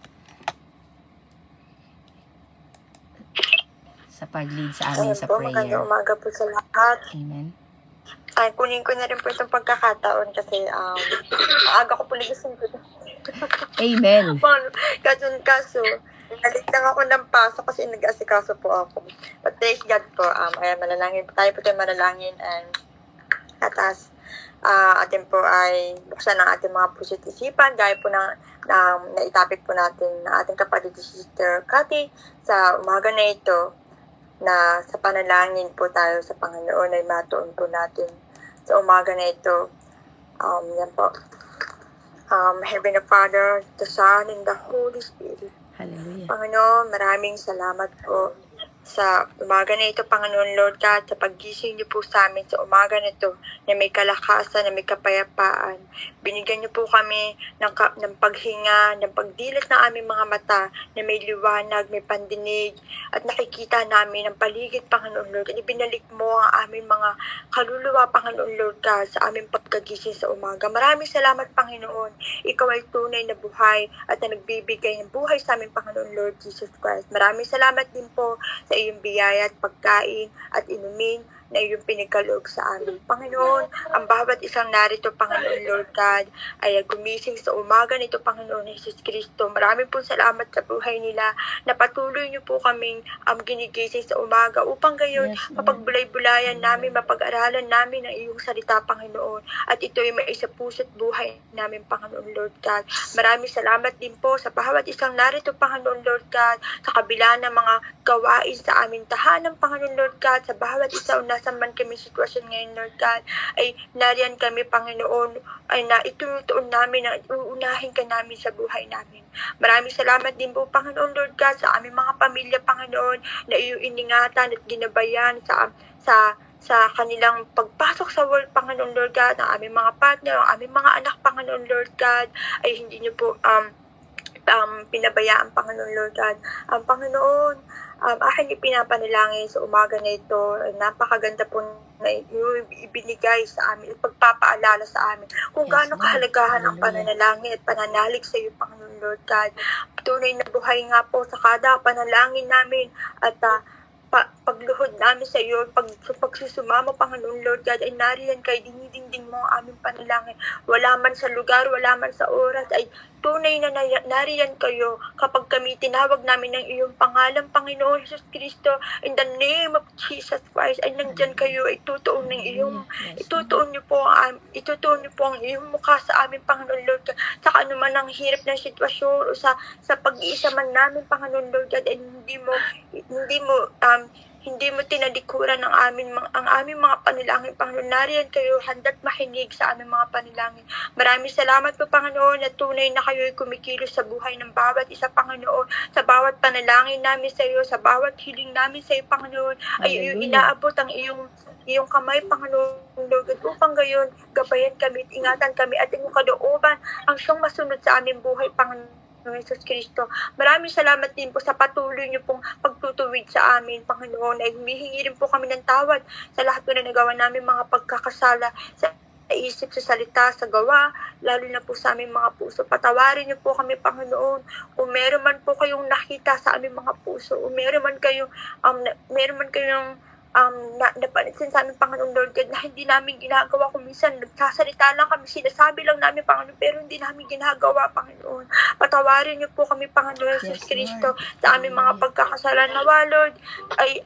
sa pag-lead sa amin sa prayer. Magandang umaga po sa lahat. Amen. Ay, kunin ko na rin po itong pagkakataon kasi aga ko po nagising ko. Amen. Kaso, nalit lang ako ng pasok kasi nag-asikaso po ako. But praise God po, ayan, manalangin po tayo manalangin and atas atin po ay buksan ang ating mga puso't isipan gaya po na naitapik po natin na ating kapatid si Sister Cathy sa umaga na ito na sa panalangin po tayo sa Panginoon ay matuon po natin sa umaga na ito. Yan po. Heavenly Father, the Son, and the Holy Spirit. Hallelujah. Panginoon, maraming salamat po sa umaga na ito, Panginoon Lord God, sa paggising niyo po sa amin sa umaga na ito, na may kalakasan, na may kapayapaan. Binigyan niyo po kami ng paghinga, ng pagdilat ng aming mga mata, na may liwanag, may pandinig, at nakikita namin ang paligid, Panginoon Lord. At ibinalik mo ang aming mga kaluluwa, Panginoon Lord God, sa aming pagkagising sa umaga. Maraming salamat, Panginoon. Ikaw ay tunay na buhay at na nagbibigay ng buhay sa aming Panginoon Lord Jesus Christ. Maraming salamat din po sa iyong biyaya at pagkain at inumin na iyong pinagkaloob sa amin. Panginoon, ang bawat isang narito, Panginoon Lord God, ay gumising sa umaga nito, Panginoon Jesus Kristo. Maraming po salamat sa buhay nila na patuloy niyo po kaming ginigising sa umaga upang gayon mapagbulay-bulayan namin, mapag-aralan namin ang iyong salita, Panginoon. At ito ay maisapuso't buhay namin, Panginoon Lord God. Maraming salamat din po sa bawat isang narito, Panginoon Lord God, sa kabila ng mga gawain sa aming tahanan, Panginoon Lord God, sa bawat isang nasan man kami sitwasyon ngayon, Lord God, ay nariyan kami, Panginoon, ay na itutuon namin na uunahin ka namin sa buhay namin. Maraming salamat din po, Panginoon, Lord God, sa aming mga pamilya, Panginoon, na iyong iningatan at ginabayan sa kanilang pagpasok sa world, Panginoon, Lord God, ang aming mga partner, ang aming mga anak, Panginoon, Lord God, ay hindi niyo po pinabayaan, Panginoon, Lord God. Panginoon, aking ipinapanalangin sa umaga na ito, napakaganda po na ibinigay sa amin, at pagpapaalala sa amin kung gaano kahalagahan ang pananalangin at pananalig sa iyo, Panginoon, Lord God. Tunay na buhay nga po sa kada panalangin namin at pagluhod namin sa iyo, pagsusumama, Panginoon, Lord God, ay nariyan kay dinidingding mo ang aming panalangin. Wala man sa lugar, wala man sa oras, ay tunay na nariyan kayo kapag kami tinawag namin ng iyong pangalan, Panginoon Jesus Cristo, in the name of Jesus Christ, ay nandyan kayo, itutuon niyo po ang iyong mukha sa amin, Panginoon, Lord God, sa anuman ang hirap ng sitwasyon o sa pag-iisa man namin, Panginoon, Lord God, ay hindi mo tinadikuran ang aming mga panalangin, Panginoon. Nariyan kayo, handa't makinig sa aming mga panalangin. Maraming salamat po, Panginoon, na tunay na kayo ay kumikilos sa buhay ng bawat isa, Panginoon, sa bawat panalangin namin sa iyo, sa bawat hiling namin sa iyo, Panginoon, ay inaabot ang iyong kamay, Panginoon, Lord, upang gayon, gabayan kami at ingatan kami at iyong kalooban ang siyang masunod sa aming buhay, Panginoon Jesus Cristo. Maraming salamat din po sa patuloy niyo pong pagtutuwid sa amin, Panginoon. Ay humihingi rin po kami ng tawad sa lahat po na nagawa namin mga pagkakasala sa isip, sa salita, sa gawa, lalo na po sa aming mga puso. Patawarin niyo po kami, Panginoon. Kung meron man po kayong nakita sa aming mga puso, o meron man kayong napansin sa aming, Panginoon, Lord God, na hindi namin ginagawa. Kung minsan nagsasalita lang kami, sinasabi lang namin, Panginoon, pero hindi namin ginagawa, Panginoon. Patawarin niyo po kami, Panginoon Jesus Cristo, sa aming mga pagkakasala. Nawa, Lord, ay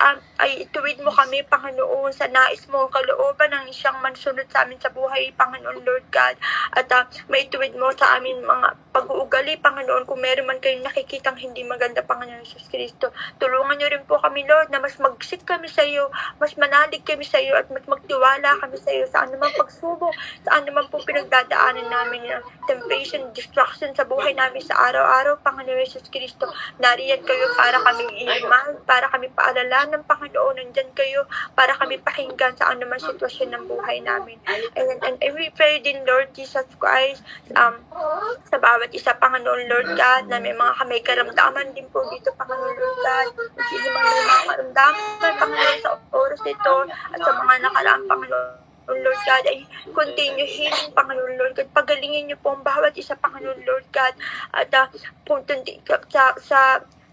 ituwid mo kami, Panginoon, sa nais mo, kalooban ng isang mansunod sa amin sa buhay, Panginoon, Lord God, at maituwid mo sa amin mga pag-uugali, Panginoon, kung meron man kayong nakikitang hindi maganda, Panginoon Jesus Cristo. Tulungan niyo rin po kami, Lord, na mas magsik kami sa iyo, mas manalig kami sa iyo, at mas magtiwala kami sa iyo sa anumang pagsubok, sa anumang po pinagdadaanan namin, temptation, distraction sa buhay namin sa araw-araw, Panginoon Jesus Cristo. Nariyan kayo para kami iimal, para kami paaralanan, Panginoon. Nandyan kayo para kami pakinggan sa anumang sitwasyon ng buhay namin. And we pray din, Lord Jesus Christ, sa bawat isa, Panginoon, Lord God, na may may karamdaman din po dito, Panginoon, Lord God. Sino man may mga karamdaman, Panginoon, sa oras nito at sa mga nakaraang, Panginoon, Lord God, ay continue healing, Panginoon, Lord God. Pagalingin niyo po ang bawat isa, Panginoon, Lord God, at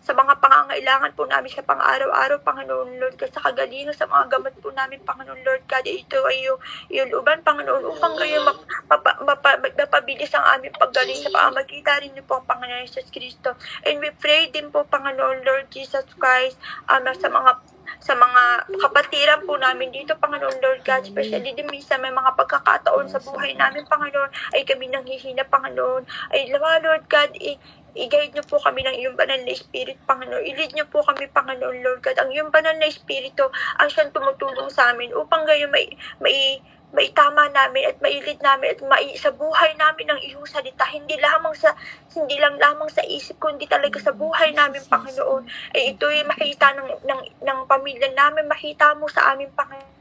sa mga pangangailangan po namin sa pang-araw-araw, Panginoon, Lord God, sa kagalingan, sa mga gamot po namin, Panginoon, Lord God, ito ay yung uban, Panginoon, upang kayo mapabilis ang aming paggaling sa pamamagitan rin niyo po ang Panginoon Jesus Cristo. And we pray din po, Panginoon, Lord Jesus Christ, sa mga kapatiran po namin dito, Panginoon, Lord God, especially din minsan may mga pagkakataon sa buhay namin, Panginoon, ay kami nanghihina, Panginoon, ay lawa, Lord God, i-guide niyo po kami ng iyong banal na Espiritu, Panginoon. I-lead niyo po kami, Panginoon, Lord God. Ang iyong banal na Espiritu ang siyang tumutulong sa amin upang gayon maitama namin at mailid namin at sa buhay namin ng iyong salita. Hindi lang lamang sa isip, kundi talaga sa buhay namin, Panginoon. Ay ito'y makita ng pamilya namin, makita mo sa amin, Panginoon,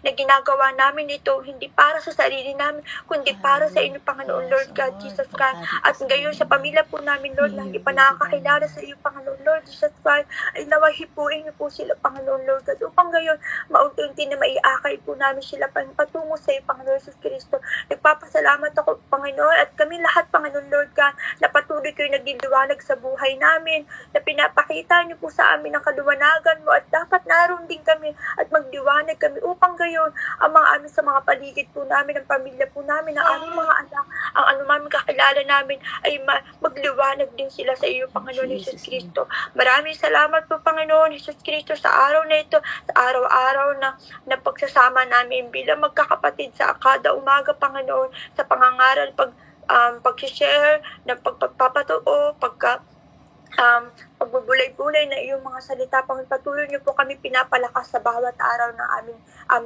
na ginagawa namin ito hindi para sa sarili namin, kundi para sa inyo, Panginoon, Lord God, Jesus Christ. At ngayon sa pamilya po namin, Lord, na hindi pa nakakakilala sa iyo, Panginoon, Lord Jesus Christ, ay nawahipuin niyo po sila, Panginoon, Lord God, upang ngayon maunti-unti na maiakay po namin sila patungo sa iyo, Panginoon Jesus Cristo. Nagpapasalamat ako, Panginoon, at kami lahat, Panginoon, Lord God, na patuloy kayo nagliliwanag sa buhay namin, na pinapakita niyo po sa amin ang kaluwanagan mo, at dapat naroon din kami at magliwanag kami upang gayon ang mga amin sa mga paligid po namin, ang pamilya po namin, ang aming mga anak, ang anumang kakilala namin ay magliwanag din sila sa iyo, Panginoon Jesus Cristo. Maraming salamat po, Panginoon Jesus Cristo, sa araw na ito, sa araw-araw na pagsasama namin bilang magkakapatid sa kada umaga, Panginoon, sa pangangaral, pag-share, na pagpapatuo, pagbubulay-bulay na iyong mga salita. Panginoon, patuloy niyo po kami pinapalakas sa bawat araw ng aming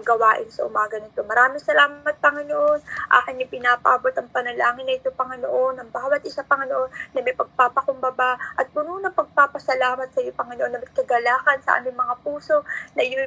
gawain sa umaga nito. Maraming salamat, Panginoon. Akin ipinapabot ang panalangin na ito, Panginoon, ng bawat isa, Panginoon, na may pagpapakumbaba at puno ng pagpapasalamat sa iyo, Panginoon, na may kagalakan sa aming mga puso na iyo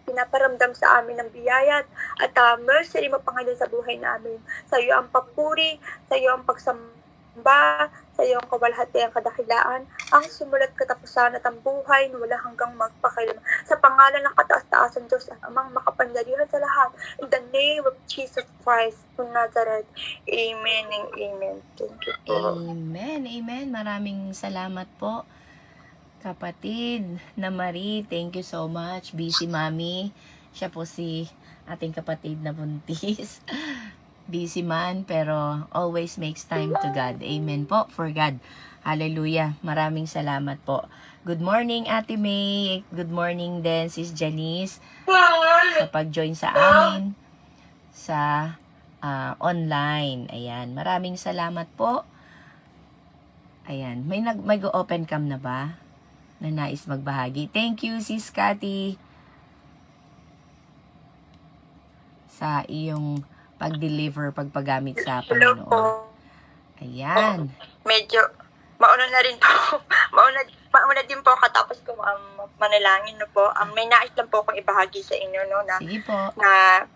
pinaparamdam sa amin ng biyaya at mercy mo, Panginoon, sa buhay namin. Sa iyo ang papuri, sa iyo ang pagsamba, sa iyo ang kawalhati, ang kadakilaan, ang simulat katapusan at ang buhay na wala hanggang magpakailanman. Sa pangalan ng kataas-taasan Diyos, ang amang makapangyarihan sa lahat. In the name of Jesus Christ of Nazareth. Amen and amen. Thank you po. Amen, amen. Maraming salamat po, kapatid na Marie. Thank you so much. Busy Mami. Siya po si ating kapatid na buntis. Busy man, pero always makes time to God. Amen po, for God. Hallelujah. Maraming salamat po. Good morning, Ate May. Good morning din, Sis Janice, sa pag-join sa amin sa online. Ayan. Maraming salamat po. Ayan. May go-open cam na ba na nais magbahagi? Thank you, Sis Cathy, sa iyong pag-deliver, pagpagamit sa Hello po. Panginoon. Ayan. Medyo mauna na rin po. mauna din po katapos ko manalangin no po. May nais lang po akong ibahagi sa inyo no na Sige po. na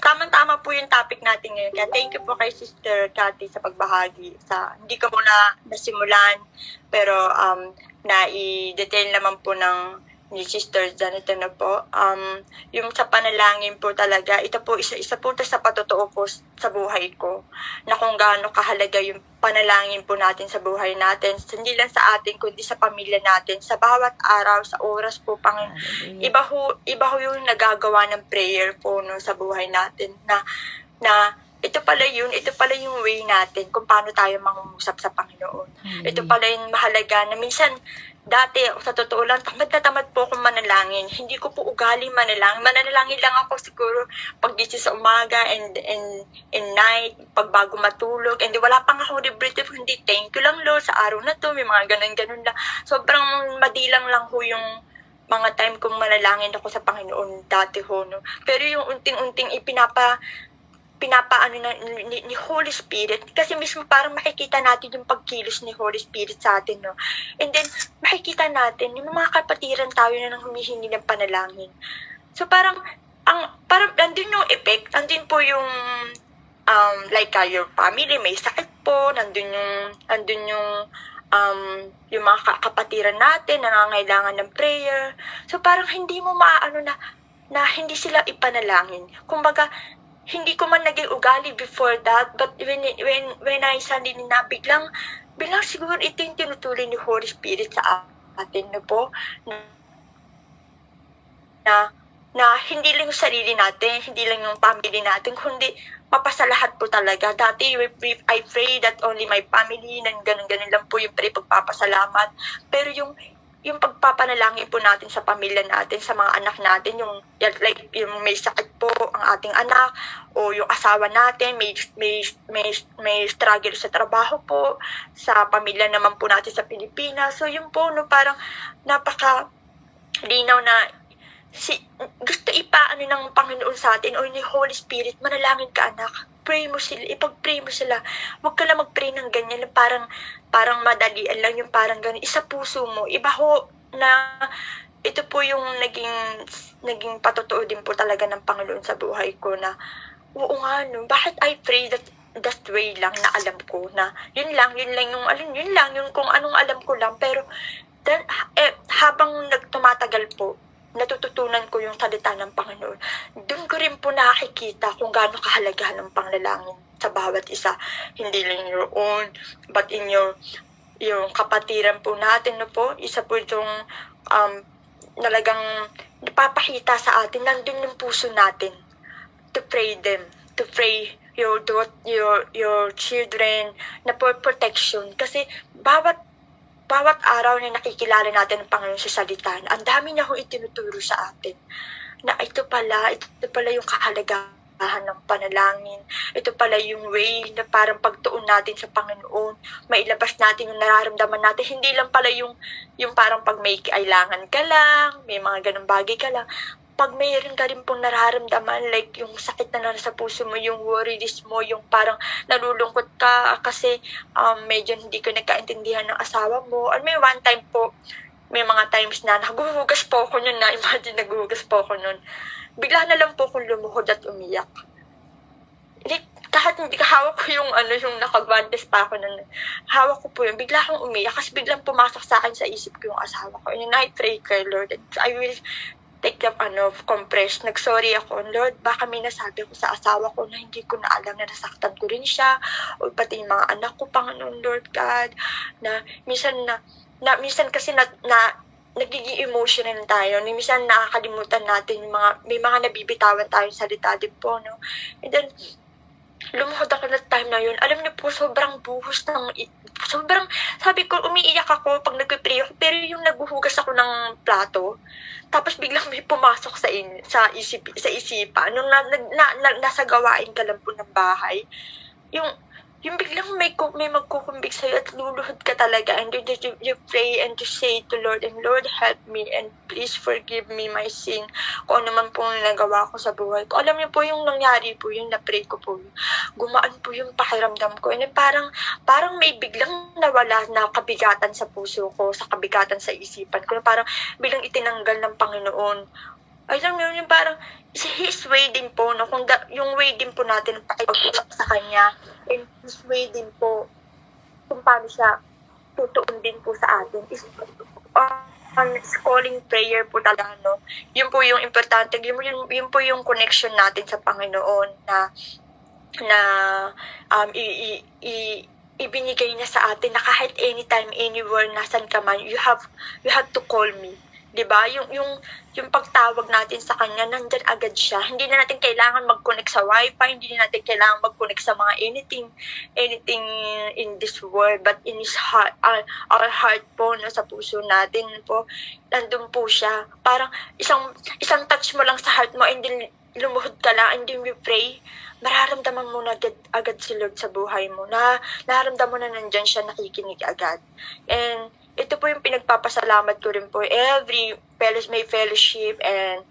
tamang-tama po yung topic natin ngayon. Kaya thank you po kay Sister Cathy sa pagbahagi. Hindi ko muna nasimulan, pero na-i-detail naman po ng ni Sister Janet na po. Yung sa panalangin po talaga, ito po, isa po ito sa patotoo po sa buhay ko, na kung gaano kahalaga yung panalangin po natin sa buhay natin, hindi lang sa atin, kundi sa pamilya natin, sa bawat araw, sa oras po, Panginoon. Iba ho yung nagagawa ng prayer po no, sa buhay natin, na ito pala yung way natin kung paano tayo mangungusap sa Panginoon. Ito pala yung mahalaga na minsan, dati, sa totoo lang, tamad na tamad po akong manalangin. Hindi ko po ugali manalangin. Manalangin lang ako siguro paggising sa umaga and night, pag bago matulog. And wala pang ako liberative, hindi thank you lang Lord sa araw na to. May mga ganun-ganun lang. Sobrang madilang lang ho yung mga time kong manalangin ako sa Panginoon dati ho. No? Pero yung unting-unting pinapaano ni Holy Spirit, kasi mismo parang makikita natin yung pagkilos ni Holy Spirit sa atin, no? And then, makikita natin, yung mga kapatiran tayo na nang humihingi ng panalangin. So, parang nandun yung effect, nandun po yung, like, your family, may sakit po, nandun yung mga kapatiran natin, nangangailangan ng prayer. So, parang hindi mo maaano na hindi sila ipanalangin. Kumbaga, hindi ko man naging ugali before that, but when I suddenly na biglang siguro ito yung tinutuloy ni Holy Spirit sa atin na po, na hindi lang yung sarili natin, hindi lang yung family natin, kundi mapasalahat po talaga. Dati, I pray that only my family, nang ganun-ganun lang po yung pagpapasalamat. Pero yung pagpapanalangin po natin sa pamilya natin, sa mga anak natin, yung may sakit po ang ating anak, o yung asawa natin, may struggle sa trabaho po, sa pamilya naman po natin sa Pilipinas. So yun po, no, parang napaka-linaw na gusto ipaano ng Panginoon sa atin, o ni Holy Spirit, manalangin ka anak, pray mo sila, ipag-pray mo sila. Huwag ka lang mag-pray ng ganyan, parang madalian lang yung parang ganyan. Isa puso mo, iba ho na ito po yung naging patotoo din po talaga ng Panginoon sa buhay ko na, oo nga no, bakit I pray that way lang na alam ko na yun lang yung kung anong alam ko lang, pero habang tumatagal po, natututunan ko yung salita ng Panginoon. Doon ko rin po nakikita kung gaano kahalaga ng panalangin sa bawat isa. Hindi lang your own, but in yung kapatiran po natin, no po, isa po itong nalagang napapakita sa atin, nandun yung puso natin to pray them, to pray your children na for protection. Kasi bawat araw na nakikilala natin ang Panginoon sa salita, ang dami niya ho itinuturo sa atin na ito pala yung kahalagahan ng panalangin. Ito pala yung way na parang pagtuon natin sa Panginoon, mailabas natin yung nararamdaman natin. Hindi lang pala yung parang pag may kailangan ka lang, may mga ganung bagay ka lang. Pag mayroon ka rin pong nararamdaman, like yung sakit na nasa puso mo, yung worries mo, yung parang nalulungkot ka kasi medyo hindi ko nagkaintindihan ng asawa mo. Or may one time po, may mga times na naghuhugas po ako nun, imagine naghuhugas po ako nun. Bigla na lang po akong lumuhod at umiyak. Like, kahit hindi hawak ko yung yung nakagwantes pa ako nun. Hawak ko po yun. Bigla akong umiyak kasi biglang pumasok sa akin sa isip ko yung asawa ko. And I pray kay Lord, I will take the compress. Nag-sorry ako, Lord, baka may nasabi ko sa asawa ko na hindi ko na alam na nasaktan ko rin siya, o pati yung mga anak ko, Panginoon Lord God, na minsan kasi nagiging emotional tayo, minsan nakakalimutan natin yung may mga nabibitawan tayong salita din po, no? And then, lumuhod ako na time na yun. Alam niyo po, sobrang sabi ko, umiiyak ako pag nagpipray ako, pero yung naghuhugas ako ng plato, tapos biglang may pumasok sa isipan, nung nasa gawain ka lang po ng bahay, yung biglang may magkukumbig sa'yo at luluhod ka talaga, and you pray and you say to Lord, and Lord, help me and please forgive me my sin, kung ano man pong nagawa ko sa buhay ko. Alam niyo po yung nangyari po, yung na-pray ko po, gumaan po yung pakiramdam ko, and parang may biglang nawala na kabigatan sa puso ko, sa kabigatan sa isipan ko, parang biglang itinanggal ng Panginoon. Alam niyo, yung parang His way din po, no? Yung way din po natin pakipag-usap sa Kanya, and His way din po kung paano siya tutuon din po sa atin is calling prayer po talaga, no? Yun po yung importante, yun po yung connection natin sa Panginoon na ibinigay niya sa atin na kahit anytime, anywhere, nasan ka man, you have to call me. 'Di ba? Yung pagtawag natin sa Kanya, nandyan agad siya. Hindi na natin kailangan mag-connect sa Wi-Fi, hindi na natin kailangan mag-connect sa mga anything in this world, but in His heart, our heart po, no, sa puso natin po, nandun po siya. Parang isang touch mo lang sa heart mo, and then lumuhod ka lang, and then we pray, mararamdaman mo na agad si Lord sa buhay mo, na nararamdaman mo na nandyan siya, nakikinig agad. And ito po yung pinagpapasalamat ko rin po. Every may fellowship and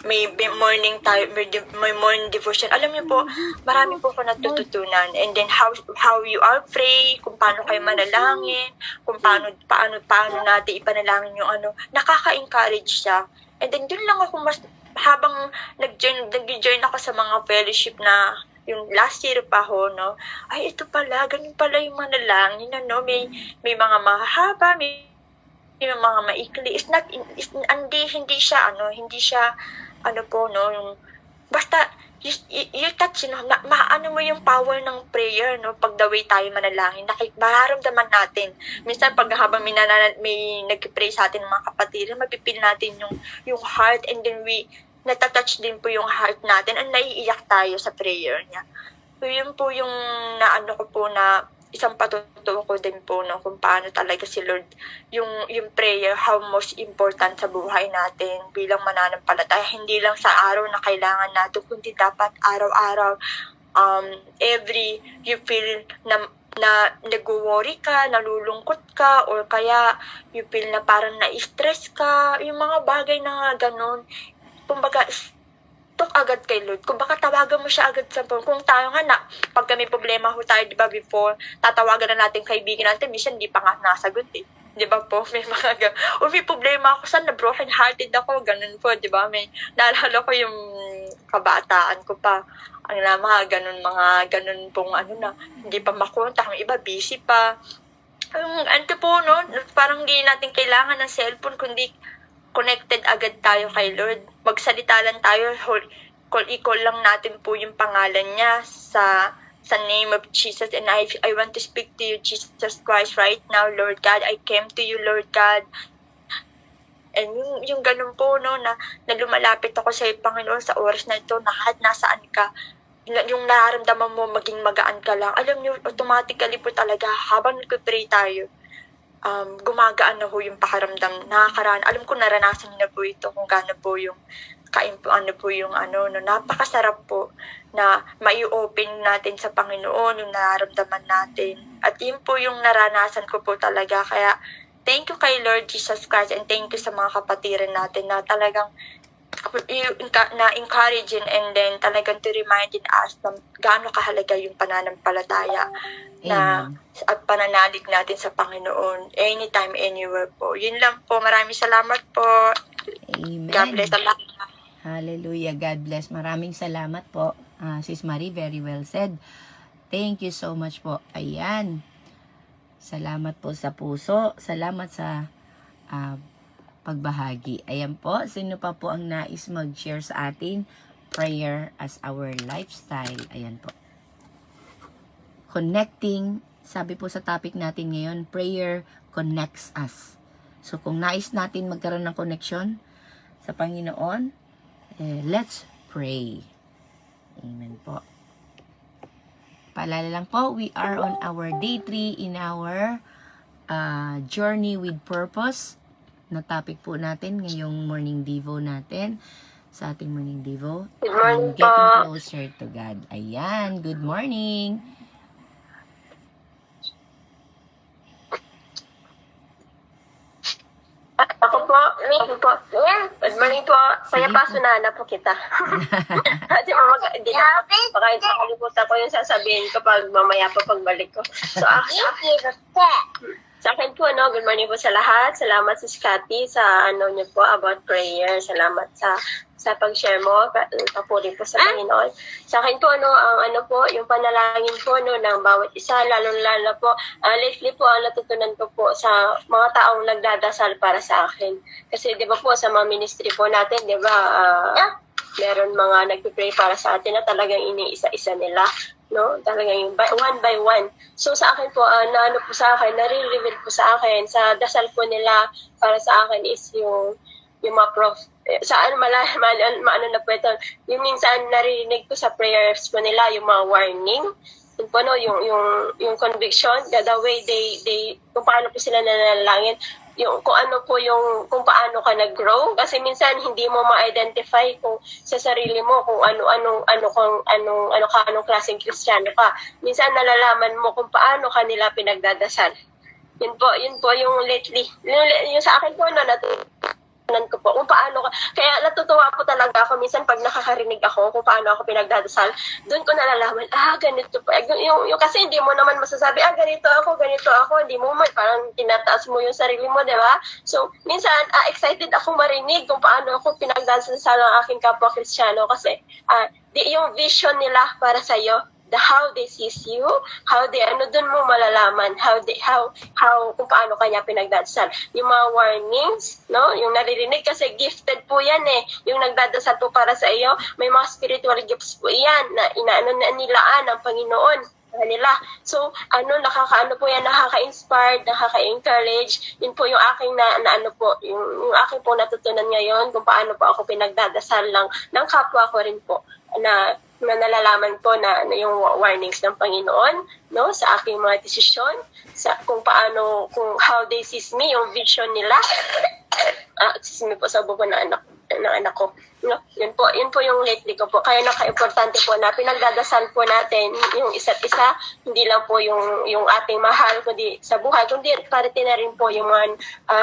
may morning time, may morning devotion. Alam niyo po, marami po ako natututunan. And then how you are pray, kung paano kayo manalangin, kung paano natin ipanalangin yung nakaka-encourage siya. And then dun lang ako habang nag-join ako sa mga fellowship na yung last year pa ho, no? Ay, ito pala, ganun pala yung manalangin, may mga mahaba, may mga maikli. Hindi siya, po, no? Yung, basta, you touch, maano mo yung power ng prayer, no? Pag the way tayo manalangin, mararamdaman natin. Minsan, pag habang may nag-pray sa atin ng mga kapatid, mapipil natin yung heart, and then natatouch din po yung heart natin, and naiiyak tayo sa prayer niya. So, yun po yung ko po na isang patutuo ko din po, no, kung paano talaga si Lord, yung prayer, how most important sa buhay natin bilang mananampalataya. Hindi lang sa araw na kailangan natin, kundi dapat araw-araw, every you feel na nag-worry ka, nalulungkot ka, or kaya you feel na parang na-stress ka, yung mga bagay na ganun, kumbaga, talk agad kay Lord. Kumbaga, tawagan mo siya agad sa phone. Kung tayo nga pag may problema ho tayo, di ba, before, tatawagan na natin kaibigan natin, minsan di pa nga nasagot eh. Di ba po? May mga may problema ako, saan na broken hearted ako, ganun po, di ba? Naalala ko yung kabataan ko pa. Ang mga ganun pong hindi pa makontak. Ang iba, busy pa. Po, no? Parang hindi natin kailangan ng cellphone, kundi connected agad tayo kay Lord. Magsalita lang tayo, i-call lang natin po yung pangalan niya sa name of Jesus. And I want to speak to you, Jesus Christ, right now, Lord God. I came to you, Lord God. And yung ganun po, no, na lumalapit ako sa Panginoon sa oras na ito, na kahit nasaan ka, yung nararamdaman mo maging magaan ka lang. Alam niyo, automatically po talaga, habang nag-pray tayo, gumagaan na ho yung pakiramdam, nakakaraan. Alam ko, naranasan niyo na po ito, kung gaano po yung ano po yung no, napakasarap po na mai-open natin sa Panginoon yung nararamdaman natin. At yun po yung naranasan ko po talaga. Kaya thank you kay Lord Jesus Christ and thank you sa mga kapatiran natin na talagang na-encouraging and then talagang to reminding us na gaano kahalaga yung pananampalataya na at pananalig natin sa Panginoon anytime, anywhere po. Yun lang po. Maraming salamat po. Amen. God bless the lahat. Hallelujah. God bless. Maraming salamat po. Sis Marie, very well said. Thank you so much po. Ayan. Salamat po sa puso. Salamat sa pagbahagi. Ayan po. Sino pa po ang nais mag-share sa atin? Prayer as our lifestyle. Ayan po. Connecting. Sabi po sa topic natin ngayon, prayer connects us. So kung nais natin magkaroon ng connection sa Panginoon, let's pray. Amen po. Paalala lang po, we are on our day 3 in our journey with purpose na topic po natin ngayong morning devo natin. Sa ating morning devo. Good morning Getting po. closer to God. Ayan, good morning. Ako po. Good morning po. Kaya Sige pa, po. sunana po kita. Di ba hindi na, baka makalimutan ko yung sasabihin ko pag mamaya pa pagbalik ko. So, sa akin po, good morning po sa lahat. Salamat sa Scotty sa niyo po about prayer. Salamat sa pag-share mo. Papuri po sa Panginoon. Sa akin po, ang yung panalangin po, ng bawat isa, lalo po, lately po, ang natutunan ko po sa mga taong nagdadasal para sa akin. Kasi, di ba po, sa mga ministry po natin, di ba, meron mga nagpipray para sa atin na talagang iniisa-isa nila. No, talagang yung one by one. So sa akin po, nare-reveal po sa akin, sa dasal po nila para sa akin is yung mga saan maano na po ito, yung minsan naririnig ko sa prayers po nila, yung mga warning, yun po, yung conviction, the way they kung paano po sila nanalangin, yung kung paano ka nag-grow, kasi minsan hindi mo ma-identify kung sa sarili mo kung anong klaseng Kristiyano ka. Minsan nalalaman mo kung paano kanila pinagdadasal. Yun po yung lately. Yung sa akin po natutunan ko po kung paano kaya natutuwa po talaga ako minsan pag nakakarinig ako kung paano ako pinagdadasal, doon ko nalalaman, ganito pa. Yung kasi hindi mo naman masasabi, ganito ako, hindi mo man, parang tinataas mo yung sarili mo, di ba? So, minsan, excited ako marinig kung paano ako pinagdadasal ng aking kapwa Kristiyano kasi yung vision nila para sa'yo, how they sees you, how they, doon mo malalaman, how kung paano kanya pinagdadasal. Yung mga warnings, yung naririnig, kasi gifted po yan yung nagdadasal po para sa iyo, may mga spiritual gifts po yan, na nilaan ng Panginoon kanila. So, po yan, nakaka-inspire, nakaka-encourage. Yun po yung aking yung aking po natutunan ngayon kung paano po ako pinagdadasal ng kapwa ko rin po na nalalaman po na yung warnings ng Panginoon sa aking mga desisyon, kung how they sees me, yung vision nila. Sees me po sa buko ng anak ko. Yun po yung lately ko po. Kaya naka-importante po na pinagdadasal po natin yung isa't isa, hindi lang po yung ating mahal kundi sa buhay, kundi parte na rin po yung mga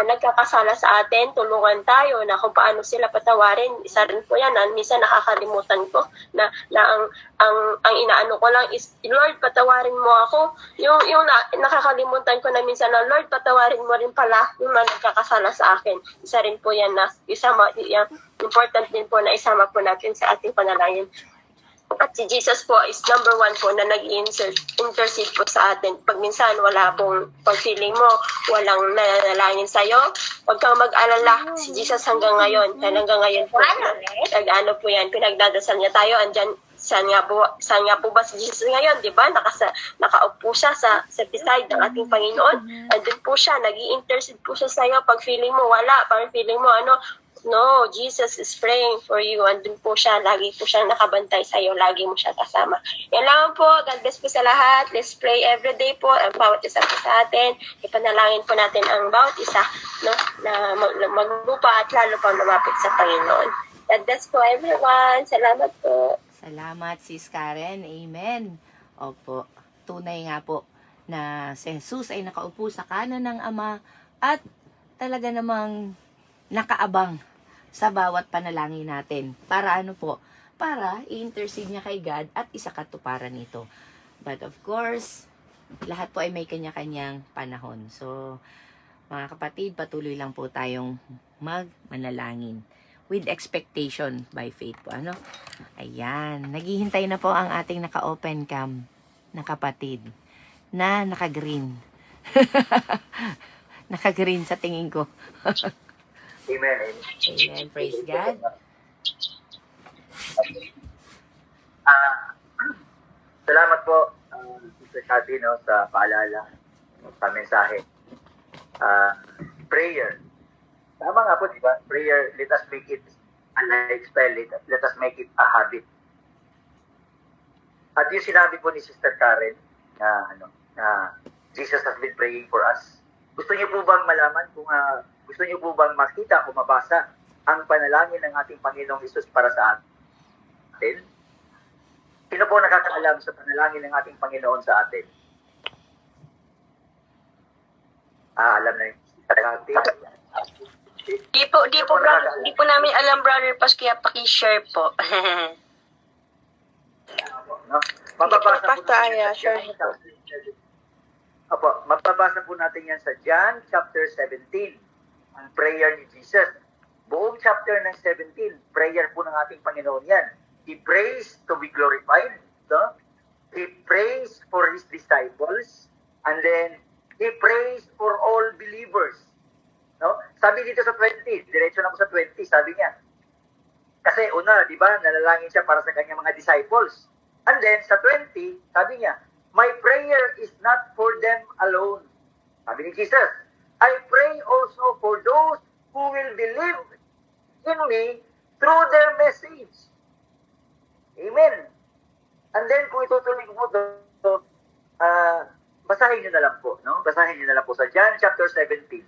nagkakasala sa atin, tulungan tayo na kung paano sila patawarin. Isa rin po yan, minsan nakakalimutan ko na ang inaano ko lang is, Lord, patawarin mo ako. Yung nakakalimutan ko na minsan na, Lord, patawarin mo rin pala yung mga nagkakasala sa akin. Isa rin po yan na important din po na isama po natin sa ating panalangin. At si Jesus po is number 1 po na nag-intercede po sa atin. Pag minsan wala pong pag-feeling mo, walang nanalangin sa'yo, huwag kang mag-alala. Si Jesus hanggang ngayon po, po yan, pinagdadasal niya tayo. Andyan, saan nga po ba si Jesus ngayon? Diba? Nakaupo siya sa beside ng ating Panginoon. Andun po siya, nag-i-intercede po siya sa'yo. Pag feeling mo wala, parang feeling mo no, Jesus is praying for you. Andun po siya, lagi po siyang nakabantay sa'yo, lagi mo siya kasama. Yan lang po, God bless po sa lahat. Let's pray every day po, ang bawat isa po sa atin. Ipanalangin po natin ang bawat isa, na maglupa at lalo pa lumapit sa Panginoon. God bless po everyone. Salamat po. Salamat, Sis Karen. Amen. Opo, tunay nga po na si Jesus ay nakaupo sa kanan ng Ama at talaga namang nakaabang sa bawat panalangin natin. Para ano po? Para i-intercede niya kay God at isakatuparan ito. But of course, lahat po ay may kanya-kanyang panahon. So, mga kapatid, patuloy lang po tayong manalangin with expectation by faith po. Ano? Ayan. Naghihintay na po ang ating naka-open cam na kapatid na naka-green. Naka-green sa tingin ko. Amen. Amen. Praise God. Salamat po, Sister Cathy, no, sa paalala, sa mensahe. Prayer. Tama nga po, di ba? Prayer, let us make it a lifestyle. Let us make it a habit. At yung sinabi po ni Sister Karen na Jesus has been praying for us. Gusto niyo po bang malaman gusto niyo po bang makita o mabasa ang panalangin ng ating Panginoong Hesus para sa atin? Sino po nakakaalam sa panalangin ng ating Panginoon sa atin? Alam na yung Sister Cathy. Di po namin alam, Brother Pas, kaya paki-share po. No? Mababasa po Pastor natin Aya, yan sa share John chapter 17. Mababasa po natin yan sa John chapter 17. Ang prayer ni Jesus. Buong chapter ng 17, prayer po ng ating Panginoon yan. He prays to be glorified. No? He prays for His disciples. And then, He prays for all believers. No? Sabi dito sa 20, diretso na po sa 20, sabi niya. Kasi una, di ba, nalalangin siya para sa kanyang mga disciples. And then, sa 20, sabi niya, my prayer is not for them alone. Sabi ni Jesus, I pray also for those who will believe in me through their message. Amen. And then, kung itutuloy ko po ito, basahin nyo na lang po. No? Basahin nyo na lang po sa John chapter 17.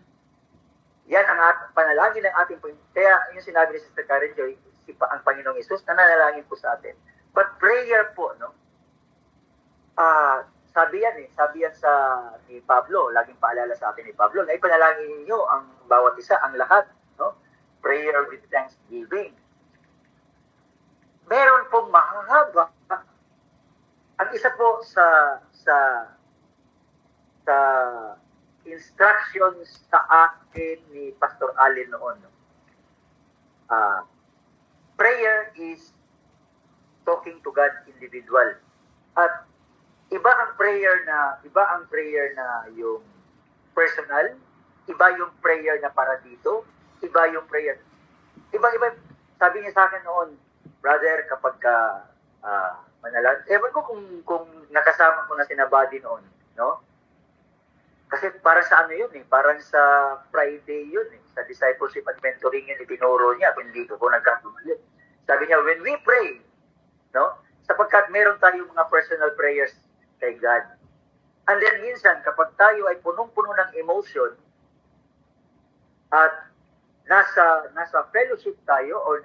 Yan ang panalangin ng ating Panginoon. Kaya yung sinabi ni Sister Karen Joy, ang Panginoong Hesus, nananalangin po sa atin. But prayer po, no? Sabi yan ni Pablo, laging paalala sa atin ni Pablo, na ipanalangin niyo ang bawat isa, ang lahat, no? Prayer with thanksgiving. Meron pong mahahaba. Ang isa po sa instructions sa akin ni Pastor Allen noon. Prayer is talking to God individual. At iba ang prayer na yung personal, iba yung prayer na para dito, iba yung prayer. Iba, sabi niya sa akin noon, brother, kapag manalag, ewan ko kung nakasama ko na sinabadi noon, no? Kasi parang sa ano yun parang sa Friday yun sa discipleship and mentoring yun, itinuro niya, kung hindi ko nagkakamali. Sabi niya, when we pray, no? Sapagkat meron tayong mga personal prayers kay God. And then minsan, kapag tayo ay punong-puno ng emotion, at nasa fellowship tayo, or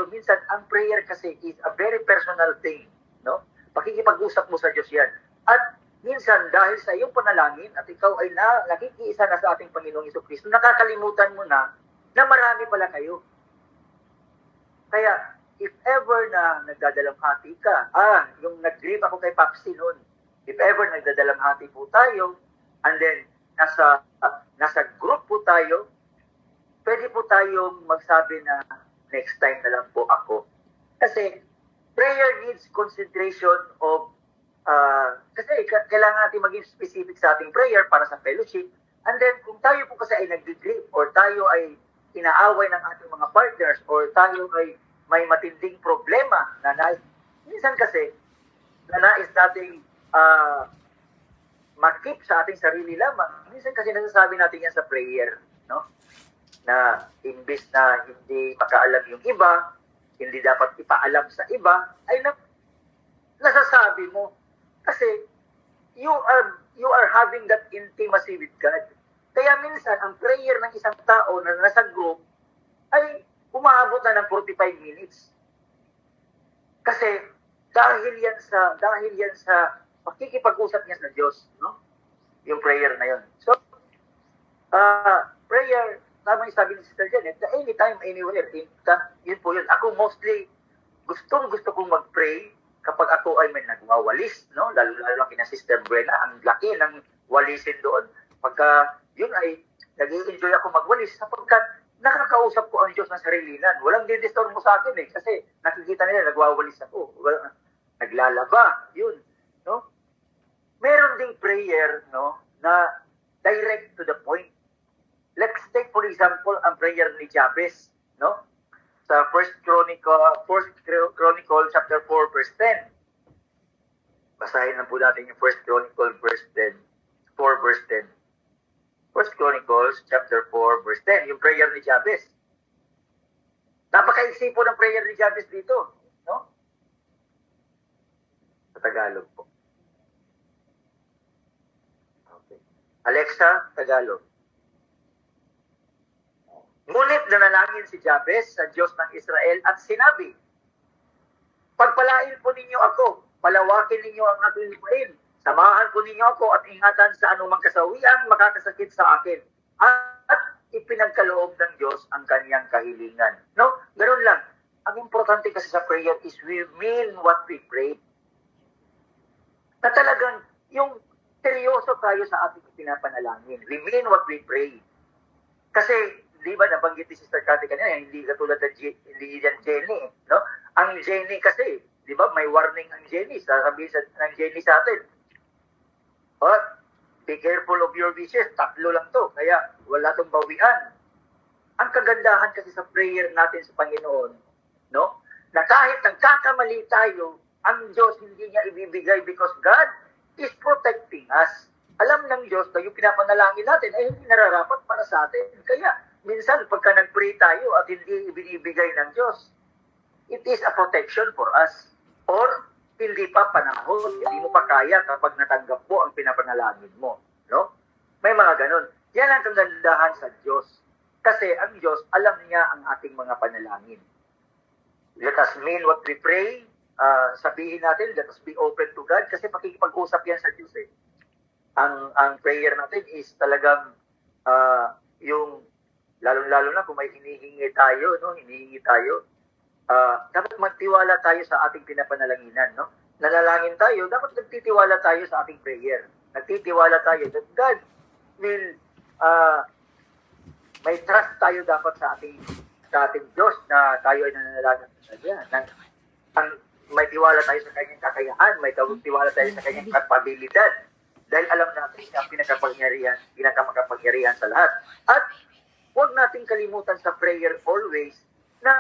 minsan, ang prayer kasi is a very personal thing, no? Pakikipag-usap mo sa Diyos yan. At minsan, dahil sa iyong panalangin at ikaw ay nakikiisa na sa ating Panginoong Jesucristo, nakakalimutan mo na marami pala kayo. Kaya, if ever na nagdadalamhati ka, yung nag-greet ako kay Papsi noon, if ever nagdadalamhati po tayo, and then nasa group po tayo, pwede po tayong magsabi na next time na lang po ako. Kasi, prayer needs concentration of kasi kailangan natin maging specific sa ating prayer para sa fellowship. And then, kung tayo po kasi ay nag-grip or tayo ay inaaway ng ating mga partners or tayo ay may matinding problema na minsan kasi nais nating makip sa ating sarili lamang. Minsan kasi nasasabi natin yan sa prayer, no? Na imbis na hindi makaalam yung iba, hindi dapat ipaalam sa iba, ay nasasabi mo. Kasi you are having that intimacy with God. Kaya minsan, ang prayer ng isang tao na nasa group ay umaabot na ng 45 minutes. Kasi dahil yan sa pakikipag-usap niya sa Diyos, no? Yung prayer na yun. So, prayer, tama yung sabi ni Sister Janet, anytime, anywhere, yun po yun. Ako mostly, gusto kong mag-pray kapag ako ay may nagwawalis, no? Lalo lang kina Sister Buena, ang laki ng walisin doon. Pagka yun ay nag-i-enjoy ako magwalis sapagkat nakakausap ko ang Diyos ng sarilinan. Walang didisturb mo sa akin kasi nakikita nila nagwawalis ako. Naglalaba, yun, no? Meron ding prayer, no, na direct to the point. Let's take for example ang prayer ni Jabez, no? Sa 1 Chronicle chapter 4 verse 10. Basahin lang po natin yung 1 Chronicle verse 10, 4 verse 10. 1 Chronicles chapter 4 verse 10, yung prayer ni Jabez. Napakaiksi po ng prayer ni Jabez dito, no? Sa Tagalog po. Okay. Alexa, Tagalog. Ngunit nanalangin si Jabez sa Diyos ng Israel at sinabi, pagpalain po ninyo ako, palawakin ninyo ang aking lupain, samahan po ninyo ako at ingatan sa anumang kasawian makakasakit sa akin. At ipinagkaloob ng Diyos ang kanyang kahilingan. No? Ganun lang. Ang importante kasi sa prayer is we mean what we pray. Na talagang yung seryoso tayo sa ating pinapanalangin. We mean what we pray. Kasi di ba nabanggit ni Sister Cathy kanina, hindi katulad ng hindi yan Jenny, no? Ang Jenny kasi, di ba, may warning ang Jenny, sasabihin ng Jenny sa atin. But, be careful of your wishes, 3 lang to, kaya wala tong bawian. Ang kagandahan kasi sa prayer natin sa Panginoon, no? Na kahit nagkakamali tayo, ang Diyos hindi niya ibibigay because God is protecting us. Alam ng Diyos na yung pinapanalangin natin ay hindi nararapat para sa atin. Kaya, minsan, pagka nag-pray tayo at hindi ibinibigay ng Diyos, it is a protection for us. Or, hindi pa panahon, hindi mo pa kaya kapag natanggap mo ang pinapanalangin mo. No? May mga ganun. Yan ang kagandahan sa Diyos. Kasi ang Diyos, alam niya ang ating mga panalangin. Let us mean what we pray. Sabihin natin, let us be open to God. Kasi pakikipag-usap yan sa Diyos eh. Ang prayer natin is talagang yung lalo-lalo na kung may hinihingi tayo, no? Hinihingi tayo. Dapat magtiwala tayo sa ating pinapanalanginan, no? Nanalangin tayo, dapat nagtitiwala tayo sa ating prayer. Nagtitiwala tayo that God will may trust tayo dapat sa ating Diyos na tayo ay nananalangin sa Kanya. May tiwala tayo sa Kanyang kakayahan, may tiwala tayo sa Kanyang kapabilidad. Dahil alam natin na pinakamakapangyarihan sa lahat. At huwag nating kalimutan sa prayer always na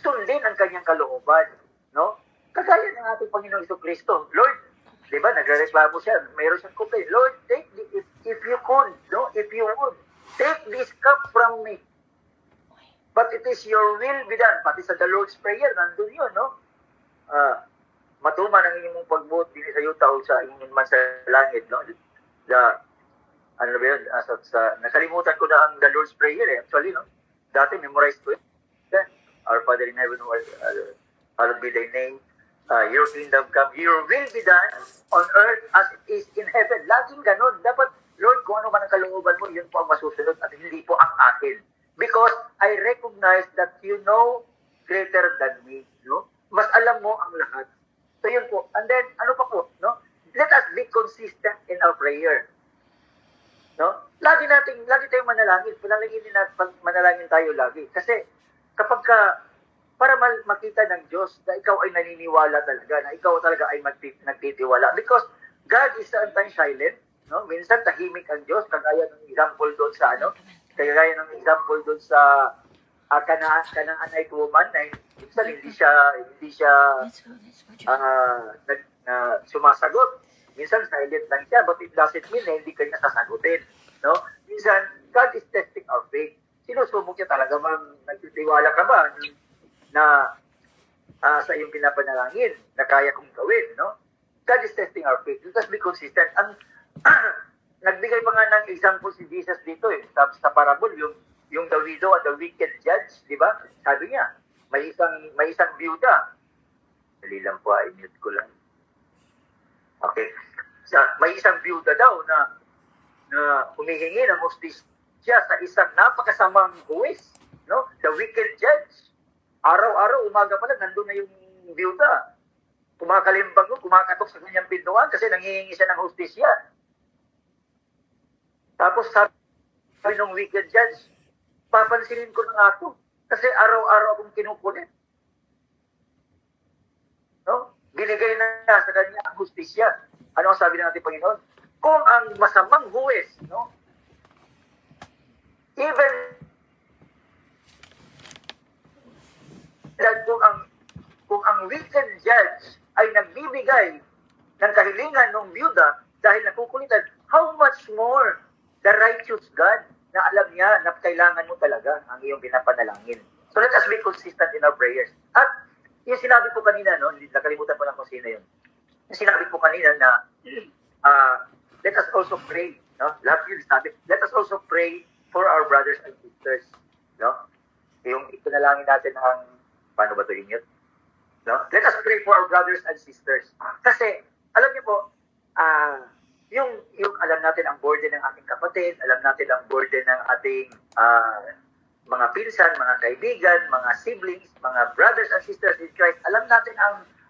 sundin ang kanyang kalooban, no? Kagaya ng ating Panginoong Jesucristo. Lord, di ba, nagrereklamo siya, mayroon siyang complaint. Lord, if you could, no? If you would, take this cup from me. But it is your will be done. Pati sa the Lord's Prayer, nandun yun, no? Matuman ang inyong pagbuot din sa yuta o sa inyong man sa langit, no? Ano ba yun? Nakalimutan ko na ang the Lord's Prayer eh. Actually, no? Dati memorize ko yun. Our Father in heaven, hallowed be thy name. Your kingdom come. Your will be done on earth as it is in heaven. Laging ganun. Dapat, Lord, kung ano man ang kalooban mo, yun po ang masusunod at hindi po ang akin. Because I recognize that you know greater than me. No? Mas alam mo ang lahat. So yun po. And then, ano pa po? No? Let us be consistent in our prayer. No? Lagi tayong manalangin. Manalangin tayo lagi. Kasi kapag para makita ng Diyos na ikaw ay naniniwala talaga, na ikaw talaga ay nagtitiwala. Because God is sometimes silent. No? Minsan tahimik ang Diyos. Kagaya ng example doon sa Canaanite woman na minsan hindi siya sumasagot. Minsan silent lang siya, but it doesn't mean na hindi kanya sasagutin. No? Minsan, God is testing our faith. Sinusubok niya talaga, nagtitiwala ka ba na sa iyong pinapanalangin na kaya kong gawin, no? God is testing our faith. Let us be consistent. Nagbigay pa nga ng example si Jesus dito eh, sa parable, yung yung the widow and the wicked judge, di ba? Sabi niya, may isang byuda. Dali lang po, i-mute ko lang. Okay. May isang byuda daw na humihingi ng hustisya sa isang napakasamang huwis, no? The wicked judge. Araw-araw, umaga pa lang, nandun na yung byuda. Kumakalimbang, kumakatok sa kanyang pintuan kasi nanghihingi siya ng hustisya. Tapos sabi ng wicked judge, papansinin ko na ako kasi araw-araw akong kinukulit. No? Binigay na sa kanya ang hustisya. Ano ang sabi ng ating Panginoon? Kung ang masamang huwes, no? Even kung ang wicked judge ay nagbibigay ng kahilingan ng byuda dahil nakukulitan, how much more the righteous God na alam niya na kailangan mo talaga ang iyong pinapanalangin. So let us be consistent in our prayers. At yung sinabi ko kanina, no, nakalimutan ko lang kung sino yun. Yung sinabi ko kanina na let us also pray. No? Lahat yun sabi, let us also pray for our brothers and sisters. No? Yung ipanalangin natin ang, paano ba ito yun? No? Let us pray for our brothers and sisters. Kasi, alam niyo po, yung alam natin ang burden ng ating kapatid, alam natin ang burden ng ating mga pinsan, mga kaibigan, mga siblings, mga brothers and sisters in Christ, alam natin